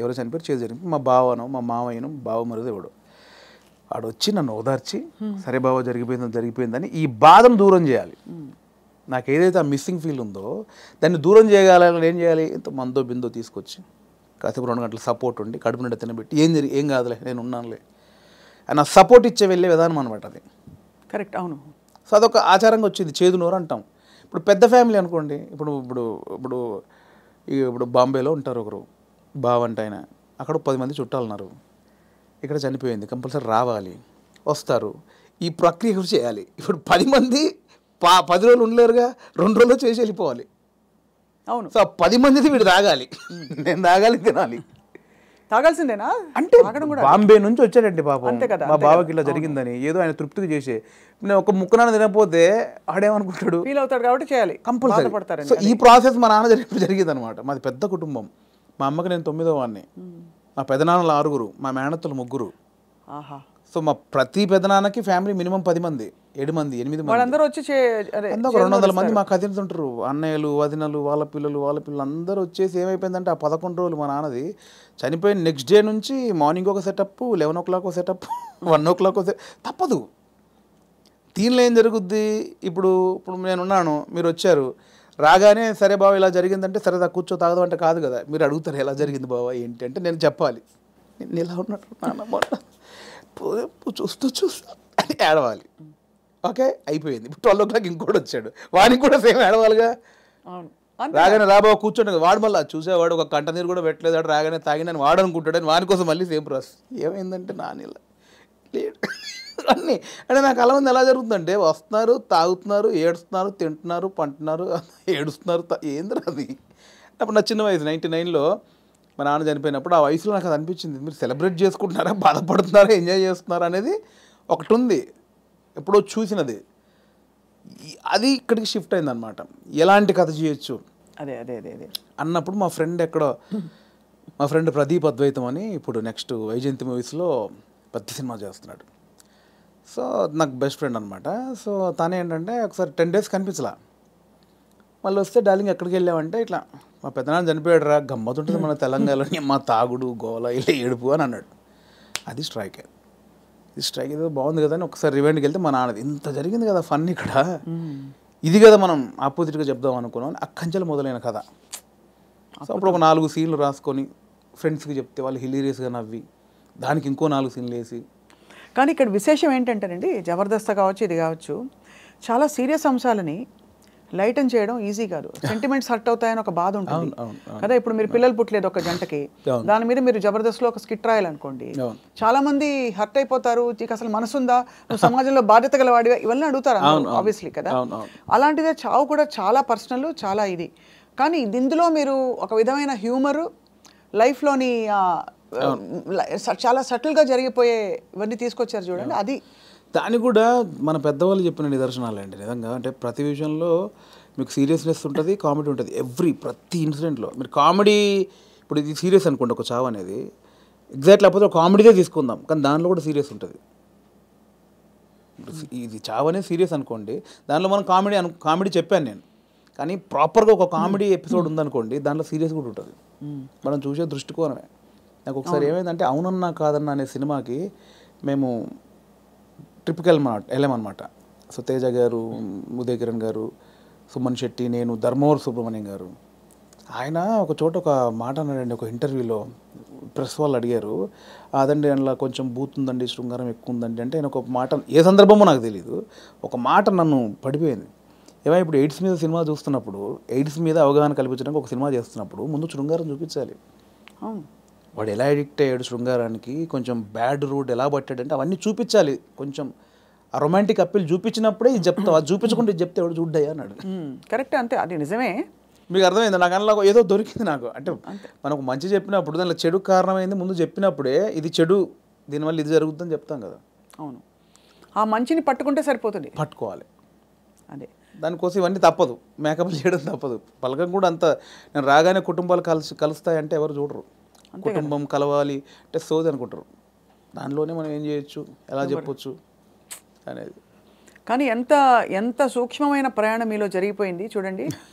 ఎవరో చనిపోయారు, చేదు జరిగింది. మా బావను, మా మామయ్యను, బావ మరుదు ఎవడు వాడు వచ్చి నన్ను ఓదార్చి సరే బావ జరిగిపోయిందని ఈ బాధను దూరం చేయాలి. నాకు ఏదైతే ఆ మిస్సింగ్ ఫీల్ ఉందో దాన్ని దూరం చేయగలని ఏం చేయాలి? ఇంత మందో బిందో తీసుకొచ్చి కాసేపు 2 గంటలు సపోర్ట్ ఉండి కడుపు నిండా తినబెట్టి ఏం కాదులే నేను ఉన్నానులే అని ఆ సపోర్ట్ ఇచ్చే వెళ్ళే విధానం అనమాట అది. కరెక్ట్. అవును. సో అదొక ఆచారంగా వచ్చింది, చేదు నోరు అంటాం. ఇప్పుడు పెద్ద ఫ్యామిలీ అనుకోండి, ఇప్పుడు ఇప్పుడు ఇప్పుడు ఇప్పుడు బాంబేలో ఉంటారు ఒకరు బావంట ఆయన, అక్కడ 10 మంది చుట్టాలు ఉన్నారు, ఇక్కడ చనిపోయింది కంపల్సరీ రావాలి, వస్తారు, ఈ ప్రక్రియ కూడా చేయాలి. ఇప్పుడు 10 మంది 10 రోజులు ఉండలేరుగా, 2 రోజులు చేసి వెళ్ళిపోవాలి. అవును. సో 10 మందిది వీడు తాగాలి, నేను తాగాలి, తినాలి. తాగాల్సిందేనా అంటే బాంబే నుంచి వచ్చాడండి పాపం, అంతే కదా, మా బావకి ఇలా జరిగిందని ఏదో ఆయన తృప్తిగా చేసే, నేను ఒక ముక్కనాన్న తినకపోతే ఆడేమనుకుంటాడు, ఫీల్ అవుతాడు కాబట్టి చేయాలి, కంపల్సరీ. సో ఈ ప్రాసెస్ మా నాన్న జరిగింది అనమాట. మాది పెద్ద కుటుంబం, మా అమ్మకి నేను 9వ వాడిని, మా పెదనాన్నలు 6, మా మేనత్తలు 3. ఆహా. సో మా ప్రతి పెదనాన్నకి ఫ్యామిలీ మినిమం 10 మంది, 7 మంది, 8 మంది, వాళ్ళందరూ వచ్చి ఒక 200 మంది మా కజిన్స్ ఉంటారు, అన్నయ్యలు, వదినలు, వాళ్ళ పిల్లలు అందరూ వచ్చేసి ఏమైపోయిందంటే ఆ 11 రోజులు మా నాన్నది చనిపోయిన నెక్స్ట్ డే నుంచి మార్నింగ్ ఒక సెటప్, 11 o'clock ఒక సెటప్, 1 o'clock తప్పదు. దీనిలో ఏం జరుగుద్ది? ఇప్పుడు నేనున్నాను, మీరు వచ్చారు, రాగానే సరే బావ ఇలా జరిగిందంటే సరే కూర్చో తాగదు అంటే కాదు కదా, మీరు అడుగుతారు ఎలా జరిగింది బావ ఏంటి అంటే నేను చెప్పాలి, నేను ఇలా ఉన్నట్టు నాన్న చూస్తూ అని ఏడవాలి. ఓకే అయిపోయింది. ఇప్పుడు 12 o'clock ఇంకోటి వచ్చాడు, వానికి కూడా సేమ్ ఏడవాలిగా. రాగానే రాబావ కూర్చోండి, వాడు మళ్ళీ చూసేవాడు ఒక కంట నీరు కూడా పెట్టలేదు, రాగానే తాగినని వాడు అనుకుంటాడని వాని కోసం మళ్ళీ సేమ్ ప్రాసెస్. ఏమైందంటే నానిలా లేడు అన్నీ అంటే నాకు అలా ఉంది. ఎలా జరుగుతుందంటే వస్తున్నారు, తాగుతున్నారు, ఏడుస్తున్నారు, తింటున్నారు, పంటున్నారు, ఏడుస్తున్నారు, ఏంద్రా అది. అప్పుడు నా చిన్న వయసు 99లో మా నాన్న చనిపోయినప్పుడు ఆ వయసులో నాకు అది అనిపించింది, మీరు సెలబ్రేట్ చేసుకుంటున్నారా, బాధపడుతున్నారా, ఎంజాయ్ చేస్తున్నారా అనేది ఒకటి ఉంది, ఎప్పుడో చూసినది. అది ఇక్కడికి షిఫ్ట్ అయిందనమాట. ఎలాంటి కథ చేయొచ్చు అదే అదే అదే అదే అన్నప్పుడు మా ఫ్రెండ్ ప్రదీప్ అద్వైతం అని ఇప్పుడు నెక్స్ట్ వైజయంతి మూవీస్లో పెద్ద సినిమా చేస్తున్నాడు. సో నాకు బెస్ట్ ఫ్రెండ్ అనమాట. సో తనే ఏంటంటే ఒకసారి 10 days కనిపించలా, మళ్ళీ వస్తే డార్లింగ్ ఎక్కడికి వెళ్ళామంటే ఇట్లా మా పెద్దనాన్న చనిపోయాడు రా, గమ్మతుంటుంది మన తెలంగాణలో, మా తాగుడు గోల ఇలా ఏడుపు అని అన్నాడు. అది స్ట్రైక్ ఏదో బాగుంది కదా అని ఒకసారి రివెండ్కి వెళ్తే మా నాన్నది ఇంత జరిగింది కదా ఫన్ ఇక్కడ, ఇది కదా మనం ఆపోజిట్గా చెప్దాం అనుకున్నాం. అక్కంచెలు మొదలైన కథ. సో అప్పుడు ఒక 4 సీన్లు రాసుకొని ఫ్రెండ్స్కి చెప్తే వాళ్ళు హిలీరియస్గా నవ్వి దానికి ఇంకో 4 సీన్లు వేసి. కానీ ఇక్కడ విశేషం ఏంటంటేనండి, జబర్దస్త్ కావచ్చు, ఇది కావచ్చు, చాలా సీరియస్ అంశాలని లైటన్ చేయడం ఈజీ కాదు. సెంటిమెంట్స్ హర్ట్ అవుతాయని ఒక బాధ ఉంటుంది కదా. ఇప్పుడు మీరు పిల్లలు పుట్టలేదు ఒక జంటకి, దాని మీద మీరు జబర్దస్త్లో ఒక స్కిట్ రాయాలనుకోండి, చాలా మంది హర్ట్ అయిపోతారు, నీకు అసలు మనసుందా, నువ్వు సమాజంలో బాధ్యత గలవాడివా, ఇవన్నీ అడుగుతారు ఆబ్వియస్లీ కదా. అలాంటిదే చావు కూడా చాలా పర్సనల్, చాలా ఇది. కానీ ఇందులో మీరు ఒక విధమైన హ్యూమరు, లైఫ్లోని చాలా సటిల్గా జరిగిపోయే ఇవన్నీ తీసుకొచ్చారు చూడండి. అది దాన్ని కూడా మన పెద్దవాళ్ళు చెప్పిన నిదర్శనాలు అండి నిజంగా. అంటే ప్రతి విషయంలో మీకు సీరియస్నెస్ ఉంటుంది, కామెడీ ఉంటుంది. ప్రతి ఇన్సిడెంట్లో మీరు కామెడీ, ఇప్పుడు ఇది సీరియస్ అనుకోండి ఒక చావు అనేది, ఎగ్జాక్ట్ లేకపోతే ఒక కామెడీదే తీసుకుందాం, కానీ దానిలో కూడా సీరియస్ ఉంటుంది. ఇది చావు అనేది సీరియస్ అనుకోండి, దానిలో మనం కామెడీ చెప్పాను నేను, కానీ ప్రాపర్గా ఒక కామెడీ ఎపిసోడ్ ఉందనుకోండి, దాంట్లో సీరియస్ కూడా ఉంటుంది. మనం చూసే దృష్టికోణమే. నాకు ఒకసారి ఏమైందంటే అవునన్నా కాదన్నా అనే సినిమాకి మేము ట్రిప్కి వెళ్ళామన్నమాట. సో తేజ గారు, ఉదయ్ కిరణ్ గారు, సుమన్ శెట్టి, నేను, ధర్మవరం సుబ్రహ్మణ్యం గారు. ఆయన ఒక చోట ఒక మాట అన్నాడండి ఒక ఇంటర్వ్యూలో. ప్రెస్ వాళ్ళు అడిగారు, అదండి అందులో కొంచెం బూత్ ఉందండి, శృంగారం ఎక్కువ ఉందండి అంటే, ఆయన ఒక మాట, ఏ సందర్భమో నాకు తెలియదు, ఒక మాట నన్ను పడిపోయింది. ఏమైనా ఇప్పుడు ఎయిడ్స్ మీద సినిమా చూస్తున్నప్పుడు, ఎయిడ్స్ మీద అవగాహన కల్పించడానికి ఒక సినిమా చేస్తున్నప్పుడు ముందు శృంగారం చూపించాలి. వాడు ఎలా అడిక్ట్ అయ్యాడు శృంగారానికి, కొంచెం బ్యాడ్ రూట్ ఎలా పట్టాడంటే అవన్నీ చూపించాలి. కొంచెం ఆ రొమాంటిక్ అప్పీల్ చూపించినప్పుడే ఇది చెప్తావు, అది చూపించకుండా ఇది చెప్తే ఎవడు చూడ్డాయి అన్నాడు. కరెక్ట్, అంతే, అది నిజమే. మీకు అర్థమైంది? నాకు అందులో ఏదో దొరికింది నాకు. అంటే మనకు మంచి చెప్పినప్పుడు దానిలో చెడు కారణమైంది ముందు చెప్పినప్పుడే, ఇది చెడు, దీనివల్ల ఇది జరుగుతుందని చెప్తాం కదా. అవును, ఆ మంచిని పట్టుకుంటే సరిపోతుంది, పట్టుకోవాలి. అదే దానికోసం ఇవన్నీ తప్పదు, మేకప్లు చేయడం తప్పదు. పలకం కూడా అంత, నేను రాగానే కుటుంబాలు కలుస్తాయంటే ఎవరు చూడరు. కుటుంబం కలవాలి అంటే సోది అనుకుంటారు. దానిలోనే మనం ఏం చేయొచ్చు, ఎలా చెప్పొచ్చు అనేది. కానీ ఎంత సూక్ష్మమైన ప్రయాణం మీలో జరిగిపోయింది చూడండి.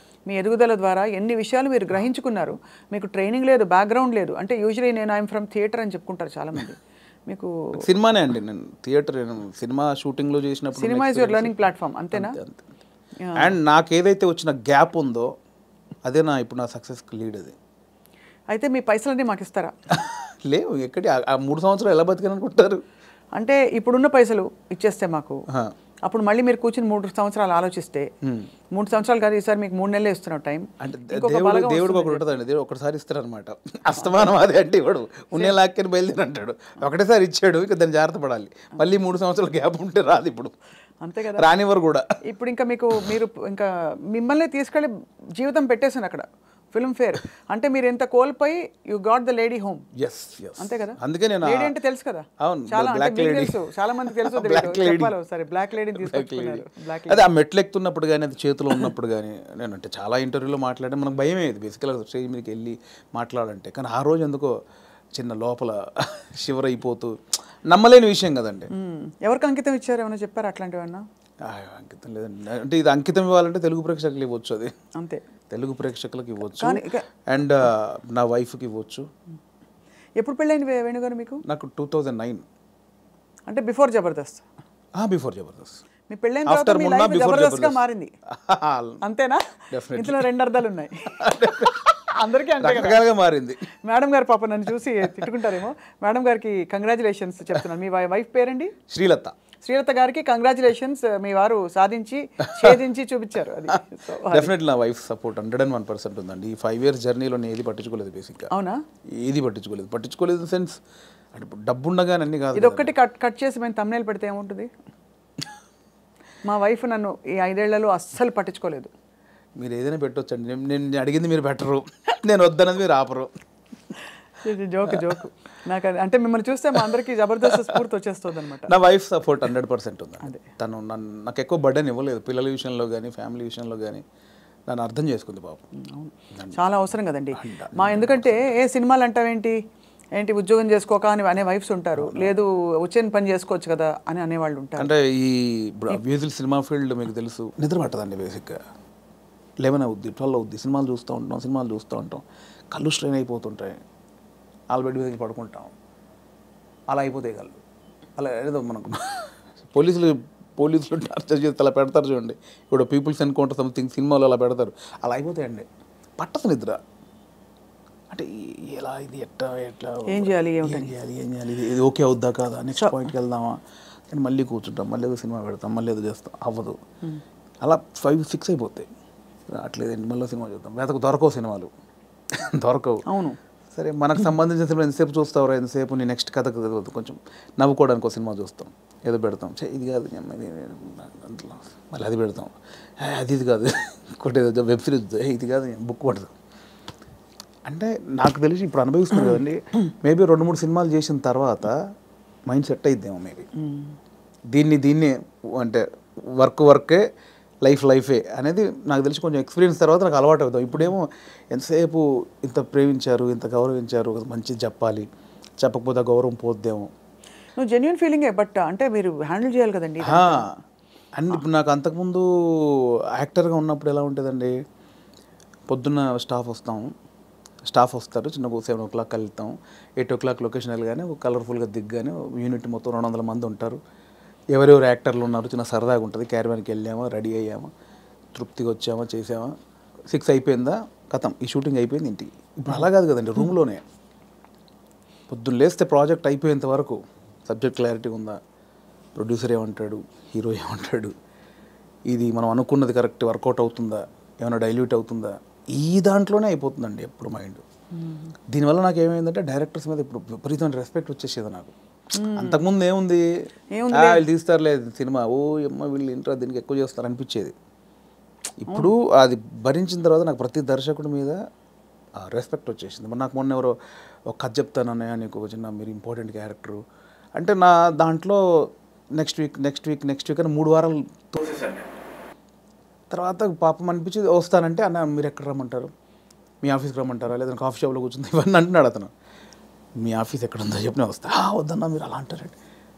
మీ ఎదుగుదల ద్వారా ఎన్ని విషయాలు మీరు గ్రహించుకున్నారు. మీకు ట్రైనింగ్ లేదు, బ్యాక్గ్రౌండ్ లేదు. అంటే యూజువలీ నేను ఐఎమ్ ఫ్రమ్ థియేటర్ అని చెప్పుకుంటారు చాలామంది. మీకు సినిమానే అండి, నేను థియేటర్ సినిమా షూటింగ్లో చేసినప్పుడు cinema is your learning platform, అంతేనా? అండ్ నాకు ఏదైతే వచ్చిన గ్యాప్ ఉందో అదే ఇప్పుడు నా సక్సెస్కి లీడ్. అది అయితే మీ పైసలన్నీ మాకు ఇస్తారా? లేవు, ఎక్కడి ఆ 3 సంవత్సరాలు ఎలా బతికాను అనుకుంటారు? అంటే ఇప్పుడున్న పైసలు ఇచ్చేస్తే మాకు, అప్పుడు మళ్ళీ మీరు కూర్చుని 3 సంవత్సరాలు ఆలోచిస్తే 3 సంవత్సరాలు కాదు, ఈసారి మీకు 3 నెలలే ఇస్తున్నావు టైం. అంటే దేవుడు ఒకటి ఉంటుందండి, దేవుడు ఒకటిసారి ఇస్తారనమాట. అస్తమానం అదే అంటే ఇవ్వడు, ఉన్నే లాక్కని బయలుదేరి అంటాడు. ఒకటేసారి ఇచ్చాడు, ఇక దాన్ని జాగ్రత్త పడాలి. మళ్ళీ 3 సంవత్సరాల గ్యాప్ ఉంటే రాదు ఇప్పుడు, అంతే కదా, రానివ్వరు కూడా. ఇప్పుడు ఇంకా మీరు ఇంకా మిమ్మల్ని తీసుకెళ్ళి జీవితం పెట్టేసాను అక్కడ ఫిల్మ్ ఫేర్. అంటే మీరు ఎంత కోల్పోయి you got the lady home. అంతే కదా, అందుకే నేను లేడీ అంటే తెలుసు కదా, చాలా తెలుసు, చాలా మందికి తెలుసు. సరే, బ్లాక్ లేడీని తీసుకొచ్చుకున్నారు. అదే ఆ మెట్లు ఎక్కుతున్నప్పుడు కానీ, అది చేతిలో ఉన్నప్పుడు కానీ, నేను అంటే చాలా ఇంటర్వ్యూలో మాట్లాడే మనకు భయం అయ్యేది బేసికల్గా స్టేజ్ మీదకి వెళ్ళి మాట్లాడాలంటే. కానీ ఆ రోజు ఎందుకో చిన్న లోపల షివర్ అయిపోతూ, నమ్మలేని విషయం కదండి. ఎవరికి అంకితం ఇచ్చారు, ఏమైనా చెప్పారు అట్లాంటివన్నా? అంకితం లేదండి, అంటే ఇది అంకితం ఇవ్వాలంటే తెలుగు ప్రేక్షకులు ఇవ్వచ్చు, అది అంతే, తెలుగు ప్రేక్షకులకు ఇవ్వచ్చు, అండ్ నా వైఫ్కి ఇవ్వచ్చు. ఎప్పుడు పెళ్ళైంది వేణుగారు మీకు? నాకు 2009, అంటే బిఫోర్ జబర్దస్త్. బిఫోర్ జబర్దస్త్. మీ పెళ్ళైన తర్వాత మీ లైఫ్ జబర్దస్త్గా మారింది, అంతేనా? ఇందులో 2 అర్థాలు ఉన్నాయి. అందరికీ రకరకాలుగా మారింది. మేడం గారు పాప నన్ను చూసి తిట్టుకుంటారేమో. మేడం గారికి కంగ్రాచులేషన్స్ చెప్తున్నాను. మీ వైఫ్ పేరండి? శ్రీలత. శ్రీలత గారికి కంగ్రాచులేషన్స్, మీ వారు సాధించి ఛేదించి చూపించారు. అది డెఫినెట్లీ నా వైఫ్ సపోర్ట్ 101% ఉందండి. ఈ 5 years జర్నీలో నేను ఏది పట్టించుకోలేదు బేసిక్గా. అవునా? ఏది పట్టించుకోలేదు ఇన్ సెన్స్, అంటే డబ్బు ఉండగానే అన్ని కాదు. ఇది ఒక్కటి కట్ చేసి మేము thumbnail పెడితే ఏముంటుంది? మా వైఫ్ నన్ను ఈ 5 ఏళ్లలో అస్సలు పట్టించుకోలేదు. మీరు ఏదైనా పెట్టొచ్చండి, నేను అడిగింది మీరు పెట్టరు, నేను వద్దన్నది మీరు ఆపరు. జోక్ నాకు అంటే మిమ్మల్ని చూస్తే మా అందరికీ జబర్దస్త్ స్ఫూర్తి వచ్చేస్తుంది అనమాట. నా వైఫ్ సపోర్ట్ 100% ఉందండి. తను నాకు ఎక్కువ బర్డెన్ ఇవ్వలేదు, పిల్లల విషయంలో కానీ ఫ్యామిలీ విషయంలో కానీ. నన్ను అర్థం చేసుకుంది పాపం. చాలా అవసరం కదండి. ఎందుకంటే సినిమాలు అంటావేంటి, ఉద్యోగం చేసుకోక అని అనే వైఫ్స్ ఉంటారు, లేదు వచ్చిన పని చేసుకోవచ్చు కదా అని అనేవాళ్ళు ఉంటారు. అంటే ఈ అబ్వియస్లీ సినిమా ఫీల్డ్ మీకు తెలుసు, నిద్ర పట్టదండి బేసిక్గా. 11 అవుద్ది, 12 అవుద్ది, సినిమాలు చూస్తూ ఉంటాం, కళ్ళు స్ట్రెయిన్ అయిపోతుంటాయి, బెడ్ మీద పడుకుంటాం, అలా అయిపోతాయి కళ్ళు. అలా ఏదో మనకు పోలీసులు టార్చర్ చేస్తే అలా పెడతారు చూడండి, ఇప్పుడు పీపుల్స్ ఎన్కౌంటర్ సంథింగ్ సినిమాలో అలా పెడతారు, అలా అయిపోతాయండి. పట్టదు నిద్ర. అంటే ఎలా ఇది ఎట్లా ఏం చేయాలి ఇది ఓకే అవుద్దా కాదా, నెక్స్ట్ పాయింట్కి వెళ్దామా అని మళ్ళీ కూర్చుంటాం, మళ్ళీ ఏదో సినిమా పెడతాం, మళ్ళీ ఏదో చేస్తాం, అవ్వదు. అలా 5-6 అయిపోతాయి. అట్లేదండి, మళ్ళీ సినిమా చూద్దాం, దొరకవు సినిమాలు, దొరకవు. అవును, సరే మనకు సంబంధించిన సినిమా ఎంతసేపు చూస్తావురా, ఎంతసేపు నీ నెక్స్ట్ కథకు కొంచెం నవ్వుకోవడానికి ఒక సినిమా చూస్తాం, ఏదో పెడతాం, ఇది కాదు మళ్ళీ అది పెడతాం, అది కాదు ఇంకోటి ఏదో వెబ్ సిరీస్, ఇది కాదు బుక్ పడతాం. అంటే నాకు తెలిసి ఇప్పుడు అనుభవిస్తున్నారు కదండి, మేబీ 2-3 సినిమాలు చేసిన తర్వాత మైండ్ సెట్ అయిద్దేమో మేబీ. దీన్ని అంటే వర్కే లైఫే అనేది నాకు తెలిసి కొంచెం ఎక్స్పీరియన్స్ తర్వాత నాకు అలవాటు అవుతాం. ఇప్పుడేమో ఎంతసేపు ఇంత ప్రేమించారు, ఇంత గౌరవించారు, మంచిది చెప్పాలి, చెప్పకపోతే గౌరవం పోద్దేమో. నువ్వు జెన్యున్ ఫీలింగే, బట్ అంటే మీరు హ్యాండిల్ చేయాలి కదండి. అండ్ ఇప్పుడు నాకు అంతకుముందు యాక్టర్గా ఉన్నప్పుడు ఎలా ఉంటుందండి, పొద్దున్న స్టాఫ్ వస్తారు, చిన్న 7 o'clock వెళ్తాం, 8 o'clock లొకేషన్ వెళ్ళగానే కలర్ఫుల్గా దిగ్గానే యూనిట్ మొత్తం 200 మంది ఉంటారు, ఎవరెవరు యాక్టర్లు ఉన్నారు, చిన్న సరదాగా ఉంటుంది, క్యారవాన్కి వెళ్ళామా, రెడీ అయ్యామా, తృప్తిగా వచ్చామా, చేసామా, 6 అయిపోయిందా, కథం ఈ షూటింగ్ అయిపోయింది ఇంటికి. ఇప్పుడు అలా కాదు కదండి, రూమ్లోనే పొద్దున్న లేస్తే ప్రాజెక్ట్ అయిపోయేంత వరకు సబ్జెక్ట్ క్లారిటీ ఉందా, ప్రొడ్యూసర్ ఏమంటాడు, హీరో ఏమంటాడు, ఇది మనం అనుకున్నది కరెక్ట్ వర్కౌట్ అవుతుందా, ఏమైనా డైల్యూట్ అవుతుందా, ఈ దాంట్లోనే అయిపోతుందండి ఎప్పుడు మైండ్. దీనివల్ల నాకు ఏమైందంటే డైరెక్టర్స్ మీద ఇప్పుడు విపరీతమైన రెస్పెక్ట్ వచ్చేసేది నాకు. అంతకుముందు ఏముంది, వీళ్ళు తీస్తారులేదు సినిమా, వీళ్ళు ఇంట్రా దీనికి ఎక్కువ చేస్తారు అనిపించేది. ఇప్పుడు అది భరించిన తర్వాత నాకు ప్రతి దర్శకుడి మీద రెస్పెక్ట్ వచ్చేసింది. మరి నాకు మొన్న ఎవరో ఒక కథ చెప్తానన్నయ్య, నీకు ఒక చిన్న మీరు ఇంపార్టెంట్ క్యారెక్టరు అంటే, నా దాంట్లో నెక్స్ట్ వీక్ అని 3 వారాలు తోసేసాను. తర్వాత పాపం అనిపించింది, వస్తానంటే అన్న మీరు ఎక్కడ రమ్మంటారు, మీ ఆఫీస్కి రమ్మంటారా, లేదా కాఫీ షాప్లో కూర్చుంది, ఇవన్నీ అంటున్నాడు అతను. మీ ఆఫీస్ ఎక్కడ ఉందో చెప్పినా వస్తా. వద్దన్నా మీరు అలా అంటారండి,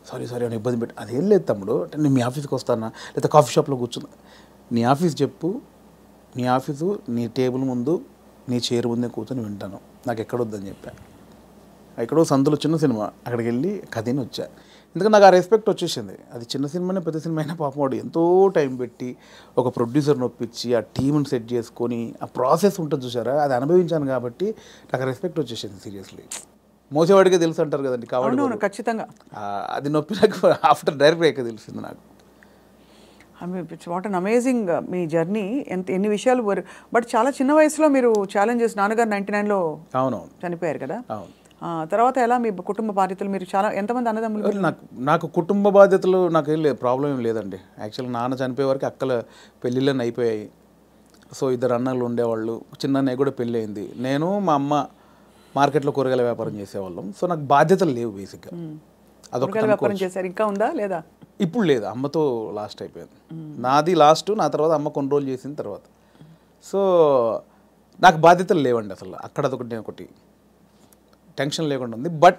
సారీ అని ఇబ్బంది పెట్టి, అదేం లేదు తమ్ముడు, అంటే నేను మీ ఆఫీస్కి వస్తానా, లేదా కాఫీ షాప్లో కూర్చున్నా, నీ ఆఫీస్ చెప్పు, నీ ఆఫీసు నీ టేబుల్ ముందు నీ చైర్ ముందే కూర్చొని వింటాను, నాకు ఎక్కడొద్దని చెప్పాను. ఎక్కడో సందులో చిన్న సినిమా, అక్కడికి వెళ్ళి కథని వచ్చా. ఎందుకంటే నాకు ఆ రెస్పెక్ట్ వచ్చేసింది. అది చిన్న సినిమానే పెద్ద సినిమా అయినా పాపం వాడు ఎంతో టైం పెట్టి ఒక ప్రొడ్యూసర్ని ఒప్పించి ఆ టీంని సెట్ చేసుకొని ఆ ప్రాసెస్ ఉంటుంది చూసారా, అది అనుభవించాను కాబట్టి నాకు రెస్పెక్ట్ వచ్చేసింది. సీరియస్లీ మోసేవాడికే తెలుసు అంటారు కదండి, కాబట్టి ఖచ్చితంగా అది నొప్పి నాకు ఆఫ్టర్ డైరెక్ట్ అయ్యాక తెలిసింది నాకు. It's what an amazing me journey. ఎన్ని విషయాలు బట్ చాలా చిన్న వయసులో మీరు ఛాలెంజెస్, నాన్నగారు 99లో అవునవును చనిపోయారు కదా. అవును. తర్వాత ఎలా మీ కుటుంబ బాధ్యతలు, మీరు చాలా ఎంతమంది అన్నదమ్ములు? నాకు కుటుంబ బాధ్యతలు నాకేం లేదు, ప్రాబ్లం ఏం లేదండి. యాక్చువల్గా నాన్న చనిపోయే వరకు అక్కల పెళ్ళిళ్ళని అయిపోయాయి. సో 2 అన్నలు ఉండేవాళ్ళు, చిన్న అన్నయ్య కూడా పెళ్ళి అయింది. నేను మా అమ్మ మార్కెట్లో కూరగాయల వ్యాపారం చేసేవాళ్ళం. సో నాకు బాధ్యతలు లేవు బేసిక్గా. అదొక వ్యాపారం చేశారు, ఇంకా ఉందా లేదా? ఇప్పుడు లేదు, అమ్మతో లాస్ట్ అయిపోయింది. నాది లాస్ట్, నా తర్వాత అమ్మ కొన్ని రోజులు చేసిన తర్వాత. సో నాకు బాధ్యతలు లేవండి అసలు. అక్కడ ఒకటి టెన్షన్ లేకుండా ఉంది. బట్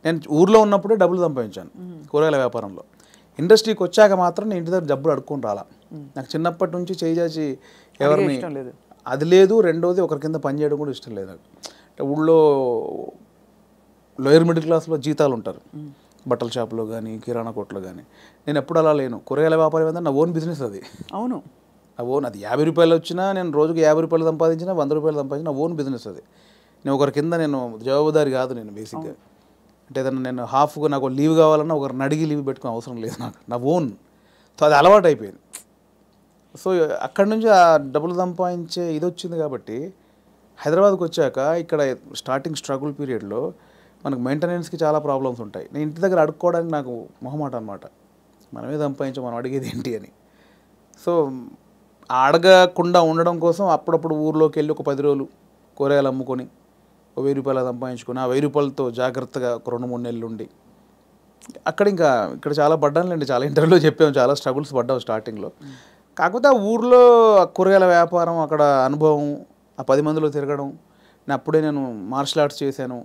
నేను ఊర్లో ఉన్నప్పుడే డబ్బులు సంపాదించాను కూరగాయల వ్యాపారంలో. ఇండస్ట్రీకి వచ్చాక మాత్రం నేను ఇంటి దగ్గర డబ్బులు అడుక్కొని రాలా. నాకు చిన్నప్పటి నుంచి చేయి ఎవరిని అది లేదు. రెండోది ఒకరి కింద పని చేయడం కూడా ఇష్టం లేదు నాకు. అంటే ఊళ్ళో లోయర్ మిడిల్ క్లాస్లో జీతాలు ఉంటారు, బట్టల షాప్లో కానీ కిరాణా కొట్లో కానీ. నేను ఎప్పుడు అలా లేను. కూరగాయల వ్యాపారం ఏంటంటే నా ఓన్ బిజినెస్ అది. అవును, నా ఓన్. అది 50 రూపాయలు వచ్చినా, నేను రోజుకి 50 రూపాయలు సంపాదించినా, 100 రూపాయలు సంపాదించిన నా ఓన్ బిజినెస్ అది. నేను ఒకరి కింద నేను జవాబుదారి కాదు నేను బేసిక్గా. అంటే ఏదన్నా నేను హాఫ్గా నాకు లీవ్ కావాలన్నా ఒకరిని అడిగి లీవ్ పెట్టుకునే అవసరం లేదు నాకు, నా ఓన్. సో అది అలవాటు అయిపోయింది. సో అక్కడి నుంచి ఆ డబ్బులు సంపాదించే ఇది వచ్చింది కాబట్టి హైదరాబాద్కి వచ్చాక ఇక్కడ స్టార్టింగ్ స్ట్రగుల్ పీరియడ్లో మనకు మెయింటెనెన్స్కి చాలా ప్రాబ్లమ్స్ ఉంటాయి. నేను ఇంటి దగ్గర అడుక్కోవడానికి నాకు మొహమాట అనమాట. మనమే సంపాదించాం, మనం అడిగేది ఏంటి అని. సో అడగకుండా ఉండడం కోసం అప్పుడప్పుడు ఊర్లోకి వెళ్ళి ఒక 10 రోజులు కూరగాయలు అమ్ముకొని 1000 రూపాయలు సంపాదించుకొని ఆ 1000 రూపాయలతో జాగ్రత్తగా ఒక 2-3 నెలలు ఉండి అక్కడ ఇక్కడ చాలా పడ్డానులేండి. చాలా ఇంటర్వ్యూలో చెప్పాము, చాలా స్ట్రగుల్స్ పడ్డాము స్టార్టింగ్లో. కాకపోతే ఆ ఊర్లో కూరగాయల వ్యాపారం, అక్కడ అనుభవం, ఆ 10 మందిలో తిరగడం. అప్పుడే నేను మార్షల్ ఆర్ట్స్ చేశాను.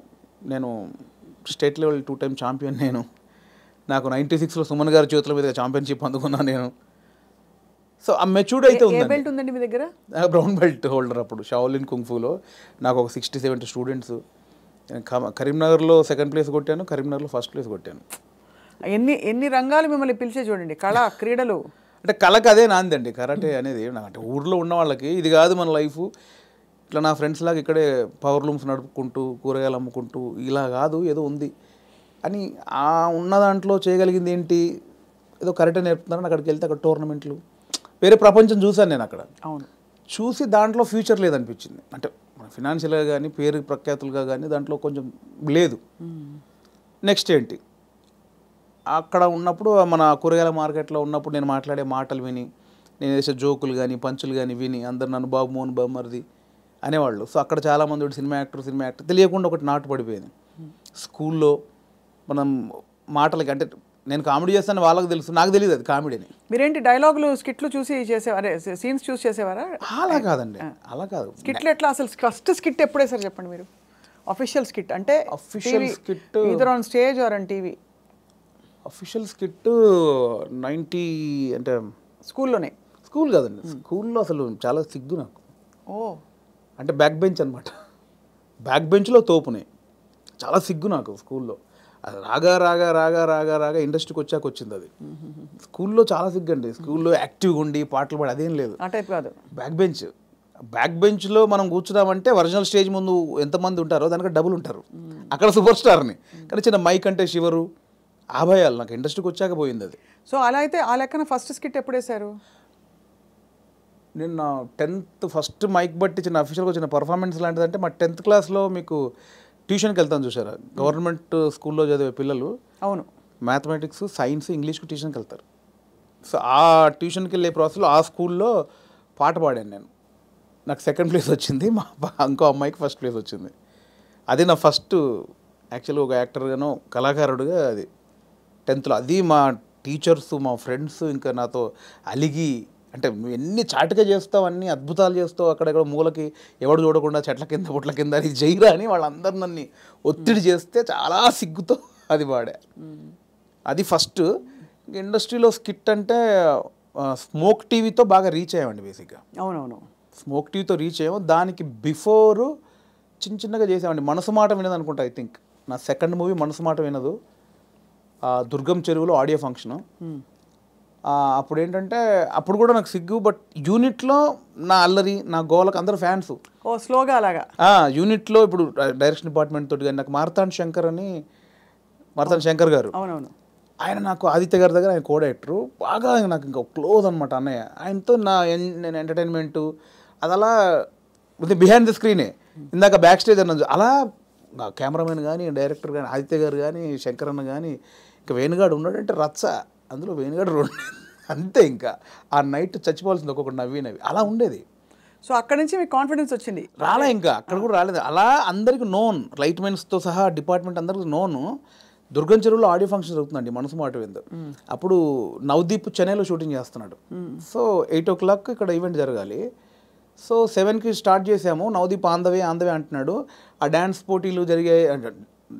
నేను స్టేట్ లెవెల్ 2 టైమ్ ఛాంపియన్. నాకు 96లో సుమన్ గారి చేతుల మీద ఛాంపియన్షిప్ అందుకున్నాను నేను. సో ఆ మెచ్యూర్డ్ అయితే ఉందండి మీ దగ్గర. బ్రౌన్ బెల్ట్ హోల్డర్ అప్పుడు షాओलिन కుంగ్ఫూలో. నాకు ఒక 60-70 స్టూడెంట్స్. కరీంనగర్లో 2nd ప్లేస్ కొట్టాను, కరీంనగర్లో 1st ప్లేస్ కొట్టాను. ఎన్ని రంగాలు మిమ్మల్ని పిలిచే చూడండి. కళ, క్రీడలు. అంటే కళకు అదే నాందండి కరాటే అనేది. అంటే ఊర్లో ఉన్న వాళ్ళకి ఇది కాదు మన లైఫ్. ఇట్లా నా ఫ్రెండ్స్ లాగా ఇక్కడే పవర్ లూమ్స్ నడుపుకుంటూ కూరగాయలు అమ్ముకుంటూ ఇలా కాదు, ఏదో ఉంది అని. ఆ ఉన్న దాంట్లో చేయగలిగింది ఏంటి, ఏదో కరాటే నేర్పుతున్నారని అక్కడికి వెళ్తే అక్కడ టోర్నమెంట్లు, వేరే ప్రపంచం చూశాను నేను అక్కడ. అవును, చూసి దాంట్లో ఫ్యూచర్ లేదనిపించింది. అంటే ఫినాన్షియల్గా కానీ పేరు ప్రఖ్యాతులుగా కానీ దాంట్లో కొంచెం లేదు. నెక్స్ట్ ఏంటి, అక్కడ ఉన్నప్పుడు మన కూరగాయల మార్కెట్లో ఉన్నప్పుడు నేను మాట్లాడే మాటలు విని, నేను వేసే జోకులు కానీ పంచులు కానీ విని అందరు నన్ను బాబు మోహన్ బామ్మర్ది అనేవాళ్ళు. సో అక్కడ చాలామంది సినిమా యాక్టర్ తెలియకుండా ఒకటి నాటు పడిపోయింది. స్కూల్లో మనం మాటలకి, అంటే నేను కామెడీ చేస్తాను వాళ్ళకి తెలుసు, నాకు తెలియదు అది కామెడీ అని. మీరేంటి డైలాగులు స్కిట్లు చూసి చేసేవారే, సీన్స్ చూసి చేసేవారా? అలా కాదండి, అలా కాదు. స్కిట్లు ఎట్లా అసలు ఫస్ట్ స్కిట్ ఎప్పుడే సార్ చెప్పండి మీరు? అఫీషియల్ స్కిట్ అంటే official skit either on stage or on TV. Official skit 90 అంటే స్కూల్లోనే. స్కూల్ కాదండి, స్కూల్లో అసలు చాలా సిగ్గు నాకు. ఓ, అంటే బ్యాక్ బెంచ్ అనమాట. బ్యాక్ బెంచ్లో తోపునే, చాలా సిగ్గు నాకు స్కూల్లో. అది రాగా రాగా రాగా రాగా రాగా ఇండస్ట్రీకి వచ్చాక వచ్చింది అది. స్కూల్లో చాలా సిగ్గండి. స్కూల్లో యాక్టివ్గా ఉండి పాటలు పాడి అదేం లేదు. ఆ టైప్ కాదు. బ్యాక్ బెంచ్లో మనం కూర్చున్నామంటే ఒరిజినల్ స్టేజ్ ముందు ఎంతమంది ఉంటారో దానికి డబుల్ ఉంటారు. అక్కడ సూపర్ స్టార్ని, కానీ చిన్న మైక్ అంటే శివరు ఆ భయాలు నాకు ఇండస్ట్రీకి వచ్చాక పోయింది అది. సో అలా అయితే ఆ లెక్కన ఫస్ట్ స్కిట్ ఎప్పుడు వేశారు? నేను నా 10th ఫస్ట్ మైక్ బట్టి చిన్న అఫీషియల్గా వచ్చిన పర్ఫార్మెన్స్ లాంటిదంటే మా 10th క్లాస్లో మీకు ట్యూషన్కి వెళ్తాను చూసారా, గవర్నమెంట్ స్కూల్లో చదివే పిల్లలు. అవును, మ్యాథమెటిక్స్, సైన్స్, ఇంగ్లీష్కి ట్యూషన్కి వెళ్తారు. సో ఆ ట్యూషన్కి వెళ్ళే ప్రాసెస్లో ఆ స్కూల్లో పాట పాడాను నేను. నాకు 2nd ప్లేస్ వచ్చింది, మా ఇంకో అమ్మాయికి 1st ప్లేస్ వచ్చింది. అది నా ఫస్ట్ యాక్చువల్గా ఒక యాక్టర్గానో కళాకారుడుగా అది 10thలో. అది మా టీచర్స్, మా ఫ్రెండ్స్ ఇంకా నాతో అలిగి, అంటే నువ్వు ఎన్ని చాటుగా చేస్తావు, అన్ని అద్భుతాలు చేస్తావు, అక్కడెక్కడ మూలకి ఎవడు చూడకుండా చెట్ల కింద పుట్ల కింద అది జైరా అని వాళ్ళందరూ నన్ను ఒత్తిడి చేస్తే చాలా సిగ్గుతో అది పాడా. అది ఫస్ట్. ఇండస్ట్రీలో స్కిట్ అంటే స్మోక్ టీవీతో బాగా రీచ్ అయ్యామండి బేసిక్గా. అవునవును. స్మోక్ టీవీతో రీచ్ అయ్యాము. దానికి బిఫోరు చిన్నగా చేసామండి. మనసు మాట వినదు అనుకుంటా. ఐ థింక్ నా సెకండ్ మూవీ మనసు మాట వినదు. దుర్గం చెరువులో ఆడియో ఫంక్షను. అప్పుడు ఏంటంటే అప్పుడు కూడా నాకు సిగ్గు, బట్ యూనిట్లో నా అల్లరి నా గోలకు అందరూ ఫ్యాన్స్. ఓ స్లోగా అలాగా యూనిట్లో ఇప్పుడు డైరెక్షన్ డిపార్ట్మెంట్ తోటి కానీ నాకు మార్తాండ్ శంకర్ గారు, అవునవును, ఆయన నాకు ఆదిత్య గారి దగ్గర ఆయన కో డైరెక్టరు, బాగా నాకు ఇంకా క్లోజ్ అనమాట అన్నయ్య. ఆయనతో నేను ఎంటర్టైన్మెంటు అది అలా బిహైండ్ ద స్క్రీనే. ఇందాక బ్యాక్ స్టేజ్ అన్నది అలా కెమెరామెన్ కానీ డైరెక్టర్ కానీ ఆదిత్య గారు కానీ శంకర్ అన్న కానీ ఇంకా వేణుగాడు ఉన్నాడంటే రచ్చ. అందులో వేణుగాడు అంతే. ఇంకా ఆ నైట్ చచ్చిపోవాల్సింది ఒక్కొక్కటి నవ్వి అలా ఉండేది. సో అక్కడ నుంచి మీకు కాన్ఫిడెన్స్ వచ్చింది? రాలే, ఇంకా అక్కడ కూడా రాలేదు. అలా అందరికి నోన్, లైట్ మెన్స్తో సహా డిపార్ట్మెంట్ అందరికి నోను. దుర్గం చెరువులో ఆడియో ఫంక్షన్ జరుగుతుందండి మనసు మాట విందు. అప్పుడు నవదీప్ చెన్నైలో షూటింగ్ చేస్తున్నాడు. సో 8 o'clock ఇక్కడ ఈవెంట్ జరగాలి. సో 7కి స్టార్ట్ చేసాము. నవదీప్ ఆందవే అంటున్నాడు. ఆ డ్యాన్స్ పోటీలు జరిగాయి,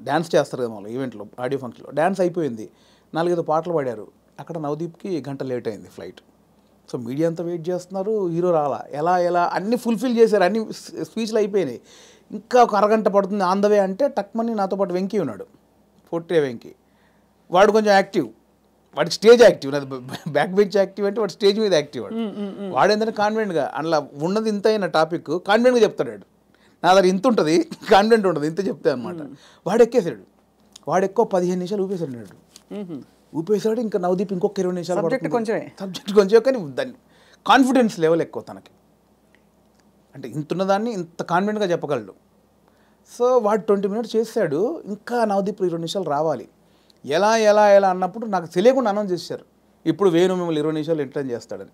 డ్యాన్స్ చేస్తారు కదా వాళ్ళు ఈవెంట్లో, ఆడియో ఫంక్షన్లో. డ్యాన్స్ అయిపోయింది, 4-5 పాటలు పాడారు. అక్కడ నవదీప్కి గంట లేట్ అయింది ఫ్లైట్. సో మీడియా అంతా వెయిట్ చేస్తున్నారు, హీరో రాలా. ఎలా అన్నీ ఫుల్ఫిల్ చేశారు, అన్ని స్పీచ్లు అయిపోయినాయి. ఇంకా ఒక అరగంట పడుతుంది ఆందవే అంటే టక్మని నాతో పాటు వెంకీ ఉన్నాడు, పోట్రే వెంకీ. వాడు కొంచెం యాక్టివ్, వాడికి స్టేజ్ యాక్టివ్, నాది బ్యాక్ బెంచ్ యాక్టివ్ అంటే వాడు స్టేజ్ మీద యాక్టివ్. వాడు ఏంటంటే కాన్ఫిడెంట్గా అందులో ఉన్నది ఇంత అయిన టాపిక్ కాన్ఫిడెంట్గా చెప్తాడు. నా దగ్గర ఇంత ఉంటుంది, కాన్ఫిడెంట్ ఉంటుంది, ఇంత చెప్తే అనమాట. వాడు ఎక్కేసాడు. వాడు ఎక్కువ 15 నిమిషాలు ఊపేశాడు. ఊపేశాడు. ఇంకా నవదీప్ ఇంకొక 20 నిమిషాలు సబ్జెక్ట్ కొంచెం, కానీ దాన్ని కాన్ఫిడెన్స్ లెవెల్ ఎక్కువ తనకి. అంటే ఇంతున్నదాన్ని ఇంత కాన్ఫిడెంట్గా చెప్పగలడు. సో వాడు 20 minutes చేశాడు. ఇంకా నవదీప్ 20 నిమిషాలు రావాలి. ఎలా అన్నప్పుడు నాకు తెలియకుండా అనౌన్స్ చేశారు, ఇప్పుడు వేణు మిమ్మల్ని 20 నిమిషాలు ఎంటర్టైన్ చేస్తాడని.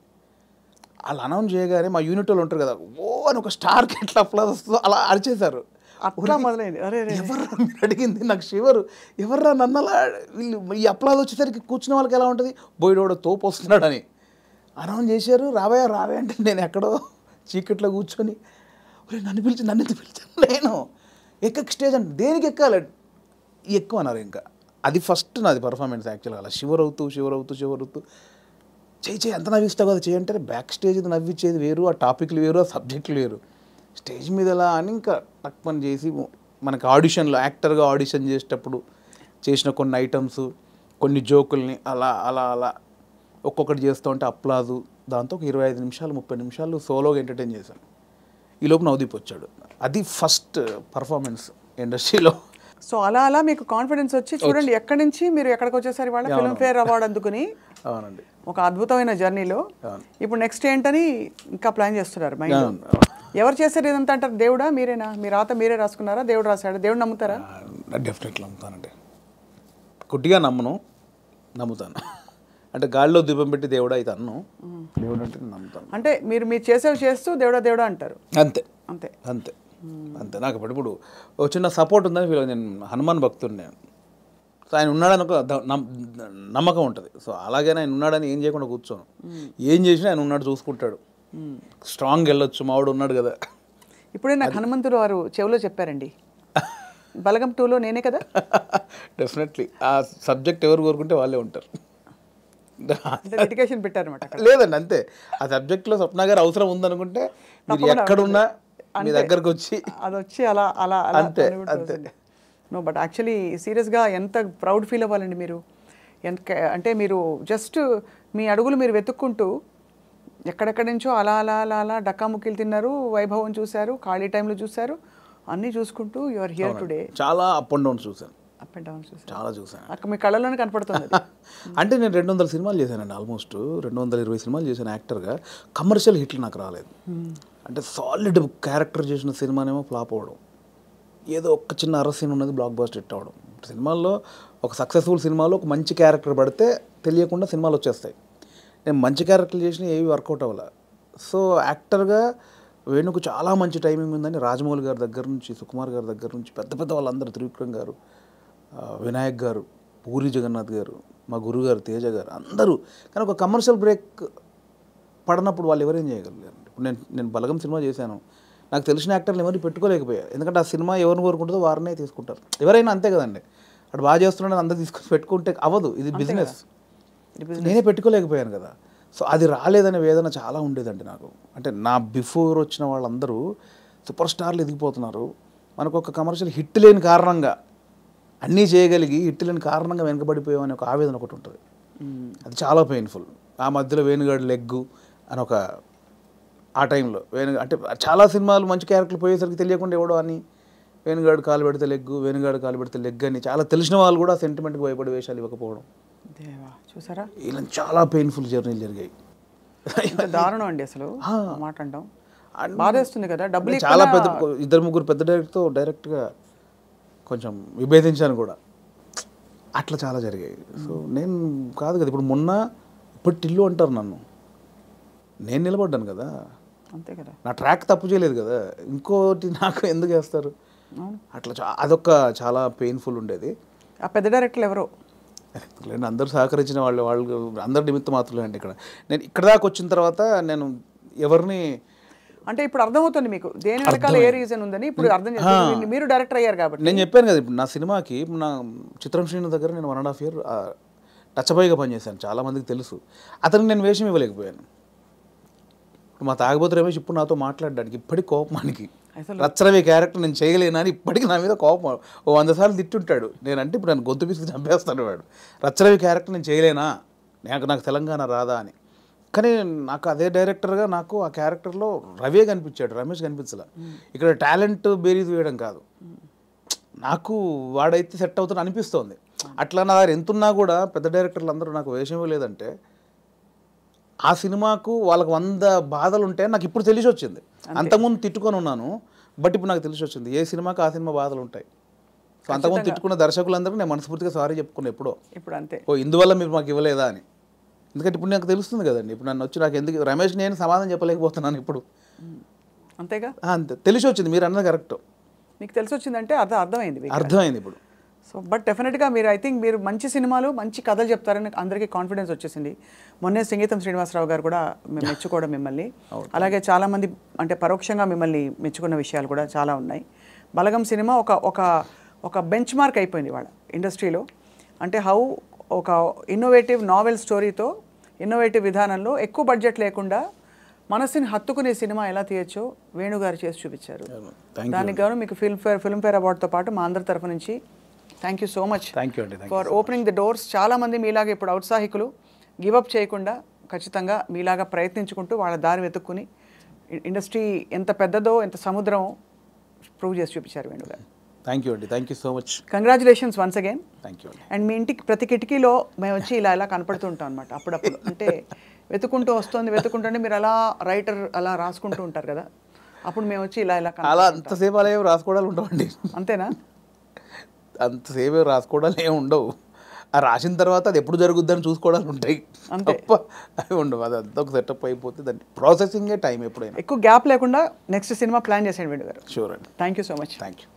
వాళ్ళు అనౌన్స్ చేయగానే మా యూనిట్ వాళ్ళు ఉంటారు కదా, ఓ అని ఒక స్టార్కి ఎట్లా అప్లాజ్ వస్తుందో అలా అరిచేశారు. అట్లా మొదలైంది. ఎవర్రా మీరు అడిగింది, నాకు షివరు. ఎవర్రా నన్ను అలా, వీళ్ళు ఈ అప్లాజ్ వచ్చేసరికి కూర్చున్న వాళ్ళకి ఎలా ఉంటుంది, బోయిడోడో తోపు వస్తున్నాడని అనౌన్స్ చేశారు. రావే అంటే నేను ఎక్కడో చీకట్లో కూర్చొని నన్ను ఎందుకు పిలిచాను, నేను ఎక్కకి స్టేజ్ అంటే దేనికి ఎక్కాలి, ఎక్కువ అన్నారు. ఇంకా అది ఫస్ట్ నాది పర్ఫార్మెన్స్ యాక్చువల్గా. అలా షివర్ అవుతూ చేయి ఎంత నవ్విస్తావు కదా చేయి అంటే, బ్యాక్ స్టేజ్ నవ్వించేది వేరు, ఆ టాపిక్లు వేరు, ఆ సబ్జెక్టులు వేరు. స్టేజ్ మీద ఎలా అని ఇంకా తక్కువ చేసి మనకి ఆడిషన్లో యాక్టర్గా ఆడిషన్ చేసేటప్పుడు చేసిన కొన్ని ఐటమ్స్, కొన్ని జోకుల్ని అలా ఒక్కొక్కటి చేస్తూ ఉంటే అప్లాజు. దాంతో ఒక 25 నిమిషాలు 30 నిమిషాలు సోలోగా ఎంటర్టైన్ చేశాను. ఈలోపు నవదీప్ వచ్చాడు. అది ఫస్ట్ పర్ఫార్మెన్స్ ఇండస్ట్రీలో. సో అలా మీకు కాన్ఫిడెన్స్ వచ్చి చూడండి ఎక్కడి నుంచి మీరు ఎక్కడికి వచ్చేసరి వాళ్ళ ఫిల్మ్ఫేర్ అవార్డు అందుకుని. అవునండి, ఒక అద్భుతమైన జర్నీలో. ఇప్పుడు నెక్స్ట్ ఏంటని ఇంకా ప్లాన్ చేస్తున్నారు మైండ్. ఎవరు చేశారు ఇదంతా అంటారు? దేవుడా, మీరేనా? మీ రాత మీరే రాసుకున్నారా, దేవుడు రాశాడు? దేవుడు నమ్ముతారా? డెఫినెట్లీ నమ్ముతానండి. కొద్దిగా నమ్ముతాను. అంటే గాలిలో దీపం పెట్టి దేవుడా అయితే అన్ను, దేవుడు అంటే నమ్ముతాను. అంటే మీరు చేసేవి చేస్తూ దేవుడా అంటారు. అంతే. నాకు ఇప్పుడు ఒక చిన్న సపోర్ట్ ఉందని ఫీల్. నేను హనుమాన్ భక్తుడిని, సో ఆయన ఉన్నాడని ఒక నమ్మకం ఉంటుంది. సో అలాగే ఆయన ఉన్నాడని ఏం చేయకుండా కూర్చోను. ఏం చేసినా ఆయన ఉన్నాడు, చూసుకుంటాడు. స్ట్రాంగ్ వెళ్ళొచ్చు, మావాడు ఉన్నాడు కదా. ఇప్పుడే నాకు హనుమంతుడు వారు చెవిలో చెప్పారండి, బలగం 2లో నేనే కదా. డెఫినెట్లీ ఆ సబ్జెక్ట్ ఎవరు కోరుకుంటే వాళ్ళే ఉంటారు. డెడికేషన్ పెట్టారన్నమాట. లేదండి, అంతే. ఆ సబ్జెక్ట్లో స్వప్న గారు అవసరం ఉందనుకుంటే మీరు ఎక్కడున్నా మీ దగ్గరకు వచ్చి అది వచ్చి అలా అంతే. నో, బట్ యాక్చువల్లీ సీరియస్గా ఎంత ప్రౌడ్ ఫీల్ అవ్వాలండి మీరు. అంటే మీరు జస్ట్ మీ అడుగులు మీరు వెతుక్కుంటూ ఎక్కడెక్కడి నుంచో అలా డక్కాముక్కీలు తిన్నారు, వైభవం చూశారు, ఖాళీ టైంలో చూశారు, అన్నీ చూసుకుంటూ యు ఆర్ హియర్ టుడే. చాలా అప్ అండ్ డౌన్ చూశాను. చాలా చూసాను. అక్కడ మీ కళ్ళలోనే కనపడుతుంది. అంటే నేను 200 సినిమాలు చేశానండి, ఆల్మోస్ట్ 220 సినిమాలు చేశాను యాక్టర్గా. కమర్షియల్ హిట్లు నాకు రాలేదు. అంటే సాలిడ్ క్యారెక్టర్ చేసిన సినిమానేమో ఫ్లాప్ అవ్వడం, ఏదో ఒక చిన్న అరసీన్ ఉన్నది బ్లాక్ బస్టర్ హిట్ అవ్వడం. సినిమాల్లో ఒక సక్సెస్ఫుల్ సినిమాలో ఒక మంచి క్యారెక్టర్ పడితే తెలియకుండా సినిమాలు వచ్చేస్తాయి. నేను మంచి క్యారెక్టర్లు చేసిన ఏవి వర్కౌట్ అవ్వాలి. సో యాక్టర్గా వేణుకు చాలా మంచి టైమింగ్ ఉందని రాజమౌళి గారి దగ్గర నుంచి, సుకుమార్ గారి దగ్గర నుంచి, పెద్ద వాళ్ళందరూ, త్రివిక్రమ్ గారు, వినాయక్ గారు, పూరి జగన్నాథ్ గారు, మా గురుగారు తేజ గారు, అందరూ. కానీ ఒక కమర్షియల్ బ్రేక్ పడినప్పుడు వాళ్ళు ఎవరేం చేయగలిగారు? ఇప్పుడు నేను బలగం సినిమా చేశాను, నాకు తెలిసిన యాక్టర్లు ఎవరిని పెట్టుకోలేకపోయారు. ఎందుకంటే ఆ సినిమా ఎవరిని కోరుకుంటుందో వారినే తీసుకుంటారు. ఎవరైనా అంతే కదండి, అటు బాగా చేస్తున్నాడని అందరూ తీసుకొని పెట్టుకుంటే అవ్వదు. ఇది బిజినెస్. నేనే పెట్టుకోలేకపోయాను కదా. సో అది రాలేదనే వేదన చాలా ఉండేదండి నాకు. అంటే నా బిఫోర్ వచ్చిన వాళ్ళందరూ సూపర్ స్టార్లు ఎదిగిపోతున్నారు, మనకు ఒక కమర్షియల్ హిట్ లేని కారణంగా, అన్నీ చేయగలిగి హిట్ లేని కారణంగా వెనకబడిపోయామని ఒక ఆవేదన ఒకటి ఉంటుంది. అది చాలా పెయిన్ఫుల్. ఆ మధ్యలో వేణుగాడు లెగ్గు అని ఒక ఆ టైంలో అంటే చాలా సినిమాలు మంచి క్యారెక్టర్లు పోయేసరికి తెలియకుండా ఎవడో అని వేణుగాడు కాలు పెడితే లెగ్గు, వేణుగాడు కాలు పెడితే లెగ్ అని చాలా తెలిసిన వాళ్ళు కూడా సెంటిమెంట్కి భయపడి వేషాలు ఇవ్వకపోవడం, దేవా చూసారా, ఇలా చాలా పెయిన్ఫుల్ జర్నీలు జరిగాయి. దారుణం అండి అసలు మాట అంటాం, బాధేస్తుంది కదా. డబ్బులు చాలా పెద్ద 2-3 పెద్ద డైరెక్టర్తో డైరెక్ట్గా కొంచెం విభేదించాను కూడా, అట్లా చాలా జరిగాయి. సో నేను కాదు కదా, ఇప్పుడు మొన్న ఇప్పుడు టిల్లు అంటారు నన్ను, నేను నిలబడ్డాను కదా, అంతే కదా, నా ట్రాక్ తప్పు చేయలేదు కదా, ఇంకోటి నాకు ఎందుకు వేస్తారు అట్లా. అదొక చాలా పెయిన్ఫుల్ ఉండేది. ఆ పెద్ద డైరెక్టర్లు ఎవరో అందరూ సహకరించిన వాళ్ళు అందరి నిమిత్తం మాత్రమే అండి. నేను ఇక్కడ దాకా వచ్చిన తర్వాత నేను ఎవరిని అంటే ఇప్పుడు అర్థమవుతుంది మీకు దేని వెనకాల ఏ రీజన్ ఉందని ఇప్పుడు అర్థం చేస్తుంది. మీరు డైరెక్టర్ అయ్యారు కాబట్టి నేను చెప్పాను కదా, ఇప్పుడు నా సినిమాకి నా చిత్రం శ్రీను దగ్గర నేను 1.5 year టచ్ బాయ్గా పనిచేశాను, చాలామందికి తెలుసు. అతనికి నేను వేషం ఇవ్వలేకపోయాను. ఇప్పుడు మా తాగబోతు రమేష్ ఇప్పుడు నాతో మాట్లాడడానికి ఇప్పటికి కోపమానికి రచ్చరవి క్యారెక్టర్ నేను చేయలేనా అని ఇప్పటికీ నా మీద కోపం 100 సార్లు తిట్టుంటాడు. నేనంటే ఇప్పుడు నన్ను గొంతు పిసికి చంపేస్తాడు వాడు, రచ్చరవి క్యారెక్టర్ నేను చేయలేనా, నాకు తెలంగాణ రాదా అని. కానీ నాకు అదే డైరెక్టర్గా నాకు ఆ క్యారెక్టర్లో రవే కనిపించాడు, రమేష్ కనిపించలే. ఇక్కడ టాలెంట్ బేరీజ్ వేయడం కాదు, నాకు వాడైతే సెట్ అవుతాను అనిపిస్తోంది. అట్లా నా దగ్గర ఎంతున్నా కూడా పెద్ద డైరెక్టర్లు అందరూ నాకు వేషం ఇవ్వలేదంటే ఆ సినిమాకు వాళ్ళకి 100 బాధలు ఉంటే నాకు ఇప్పుడు తెలిసి వచ్చింది. అంతకుముందు తిట్టుకొని ఉన్నాను, బట్ ఇప్పుడు నాకు తెలిసి వచ్చింది ఏ సినిమాకి ఆ సినిమా బాధలు ఉంటాయి. సో అంతకుముందు తిట్టుకున్న దర్శకులందరికీ నేను మనస్ఫూర్తిగా సారీ చెప్పుకున్నా ఎప్పుడో, ఇప్పుడు అంతే ఇందువల్ల మీరు మాకు ఇవ్వలేదా అని. ఎందుకంటే ఇప్పుడు నాకు తెలుస్తుంది కదండి, ఇప్పుడు నన్ను వచ్చి నాకు ఎందుకు రమేష్ నేను సమాధానం చెప్పలేకపోతున్నాను ఇప్పుడు, అంతేగా, అంతే తెలిసి వచ్చింది. మీరు అన్నది కరెక్ట్, మీకు తెలిసి వచ్చిందంటే అర్థమైంది ఇప్పుడు. సో బట్ డెఫినెట్గా మీరు ఐ థింక్ మీరు మంచి సినిమాలు మంచి కథలు చెప్తారని అందరికీ కాన్ఫిడెన్స్ వచ్చేసింది. మొన్నే సంగీతం శ్రీనివాసరావు గారు కూడా మెచ్చుకోవడం మిమ్మల్ని, అలాగే చాలామంది అంటే పరోక్షంగా మిమ్మల్ని మెచ్చుకున్న విషయాలు కూడా చాలా ఉన్నాయి. బలగం సినిమా ఒక బెంచ్ మార్క్ అయిపోయింది వాళ్ళ ఇండస్ట్రీలో. అంటే హౌ ఒక ఇన్నోవేటివ్ నావెల్ స్టోరీతో ఇన్నోవేటివ్ విధానంలో ఎక్కువ బడ్జెట్ లేకుండా మనసుని హత్తుకునే సినిమా ఎలా తీయచ్చో వేణుగారు చేసి చూపించారు. దానికి గాను మీకు ఫిల్మ్ఫేర్ అవార్డుతో పాటు మా అందరి తరఫు నుంచి thank you so much for opening the doors. చాలామంది మీలాగా ఇప్పుడు ఔత్సాహికులు గివప్ చేయకుండా ఖచ్చితంగా మీలాగా ప్రయత్నించుకుంటూ వాళ్ళ దారి వెతుక్కుని ఇండస్ట్రీ ఎంత పెద్దదో ఎంత సముద్రమో ప్రూవ్ చేసి చూపించారు వేణుగారు. Thank you so much. Congratulations once again. Thank you. And మీ ఇంటికి ప్రతి కిటికీలో మేము వచ్చి ఇలా కనపడుతూ ఉంటాం అనమాట అప్పుడప్పుడు. అంటే వెతుకుంటుంటే మీరు అలా రైటర్ అలా రాసుకుంటూ ఉంటారు కదా, అప్పుడు మేము వచ్చి ఇలా అలా అంతసేపు అలా రాసుకోవడాలు ఉండవండి. అంతేనా? అంతసేపు రాసుకోవడాలు ఏమి ఉండవు, ఆ రాసిన తర్వాత అది ఎప్పుడు జరుగుద్దని చూసుకోవడాలు ఉంటాయి తప్ప అవి ఉండవు. అది అంతా ఒక సెటప్ అయిపోతే దాన్ని ప్రాసెసింగే టైం ఎప్పుడైనా. ఎక్కువ గ్యాప్ లేకుండా నెక్స్ట్ సినిమా ప్లాన్ చేసేయండి వేణుగారు. షూర్ అండి. Thank you so much. Thank you.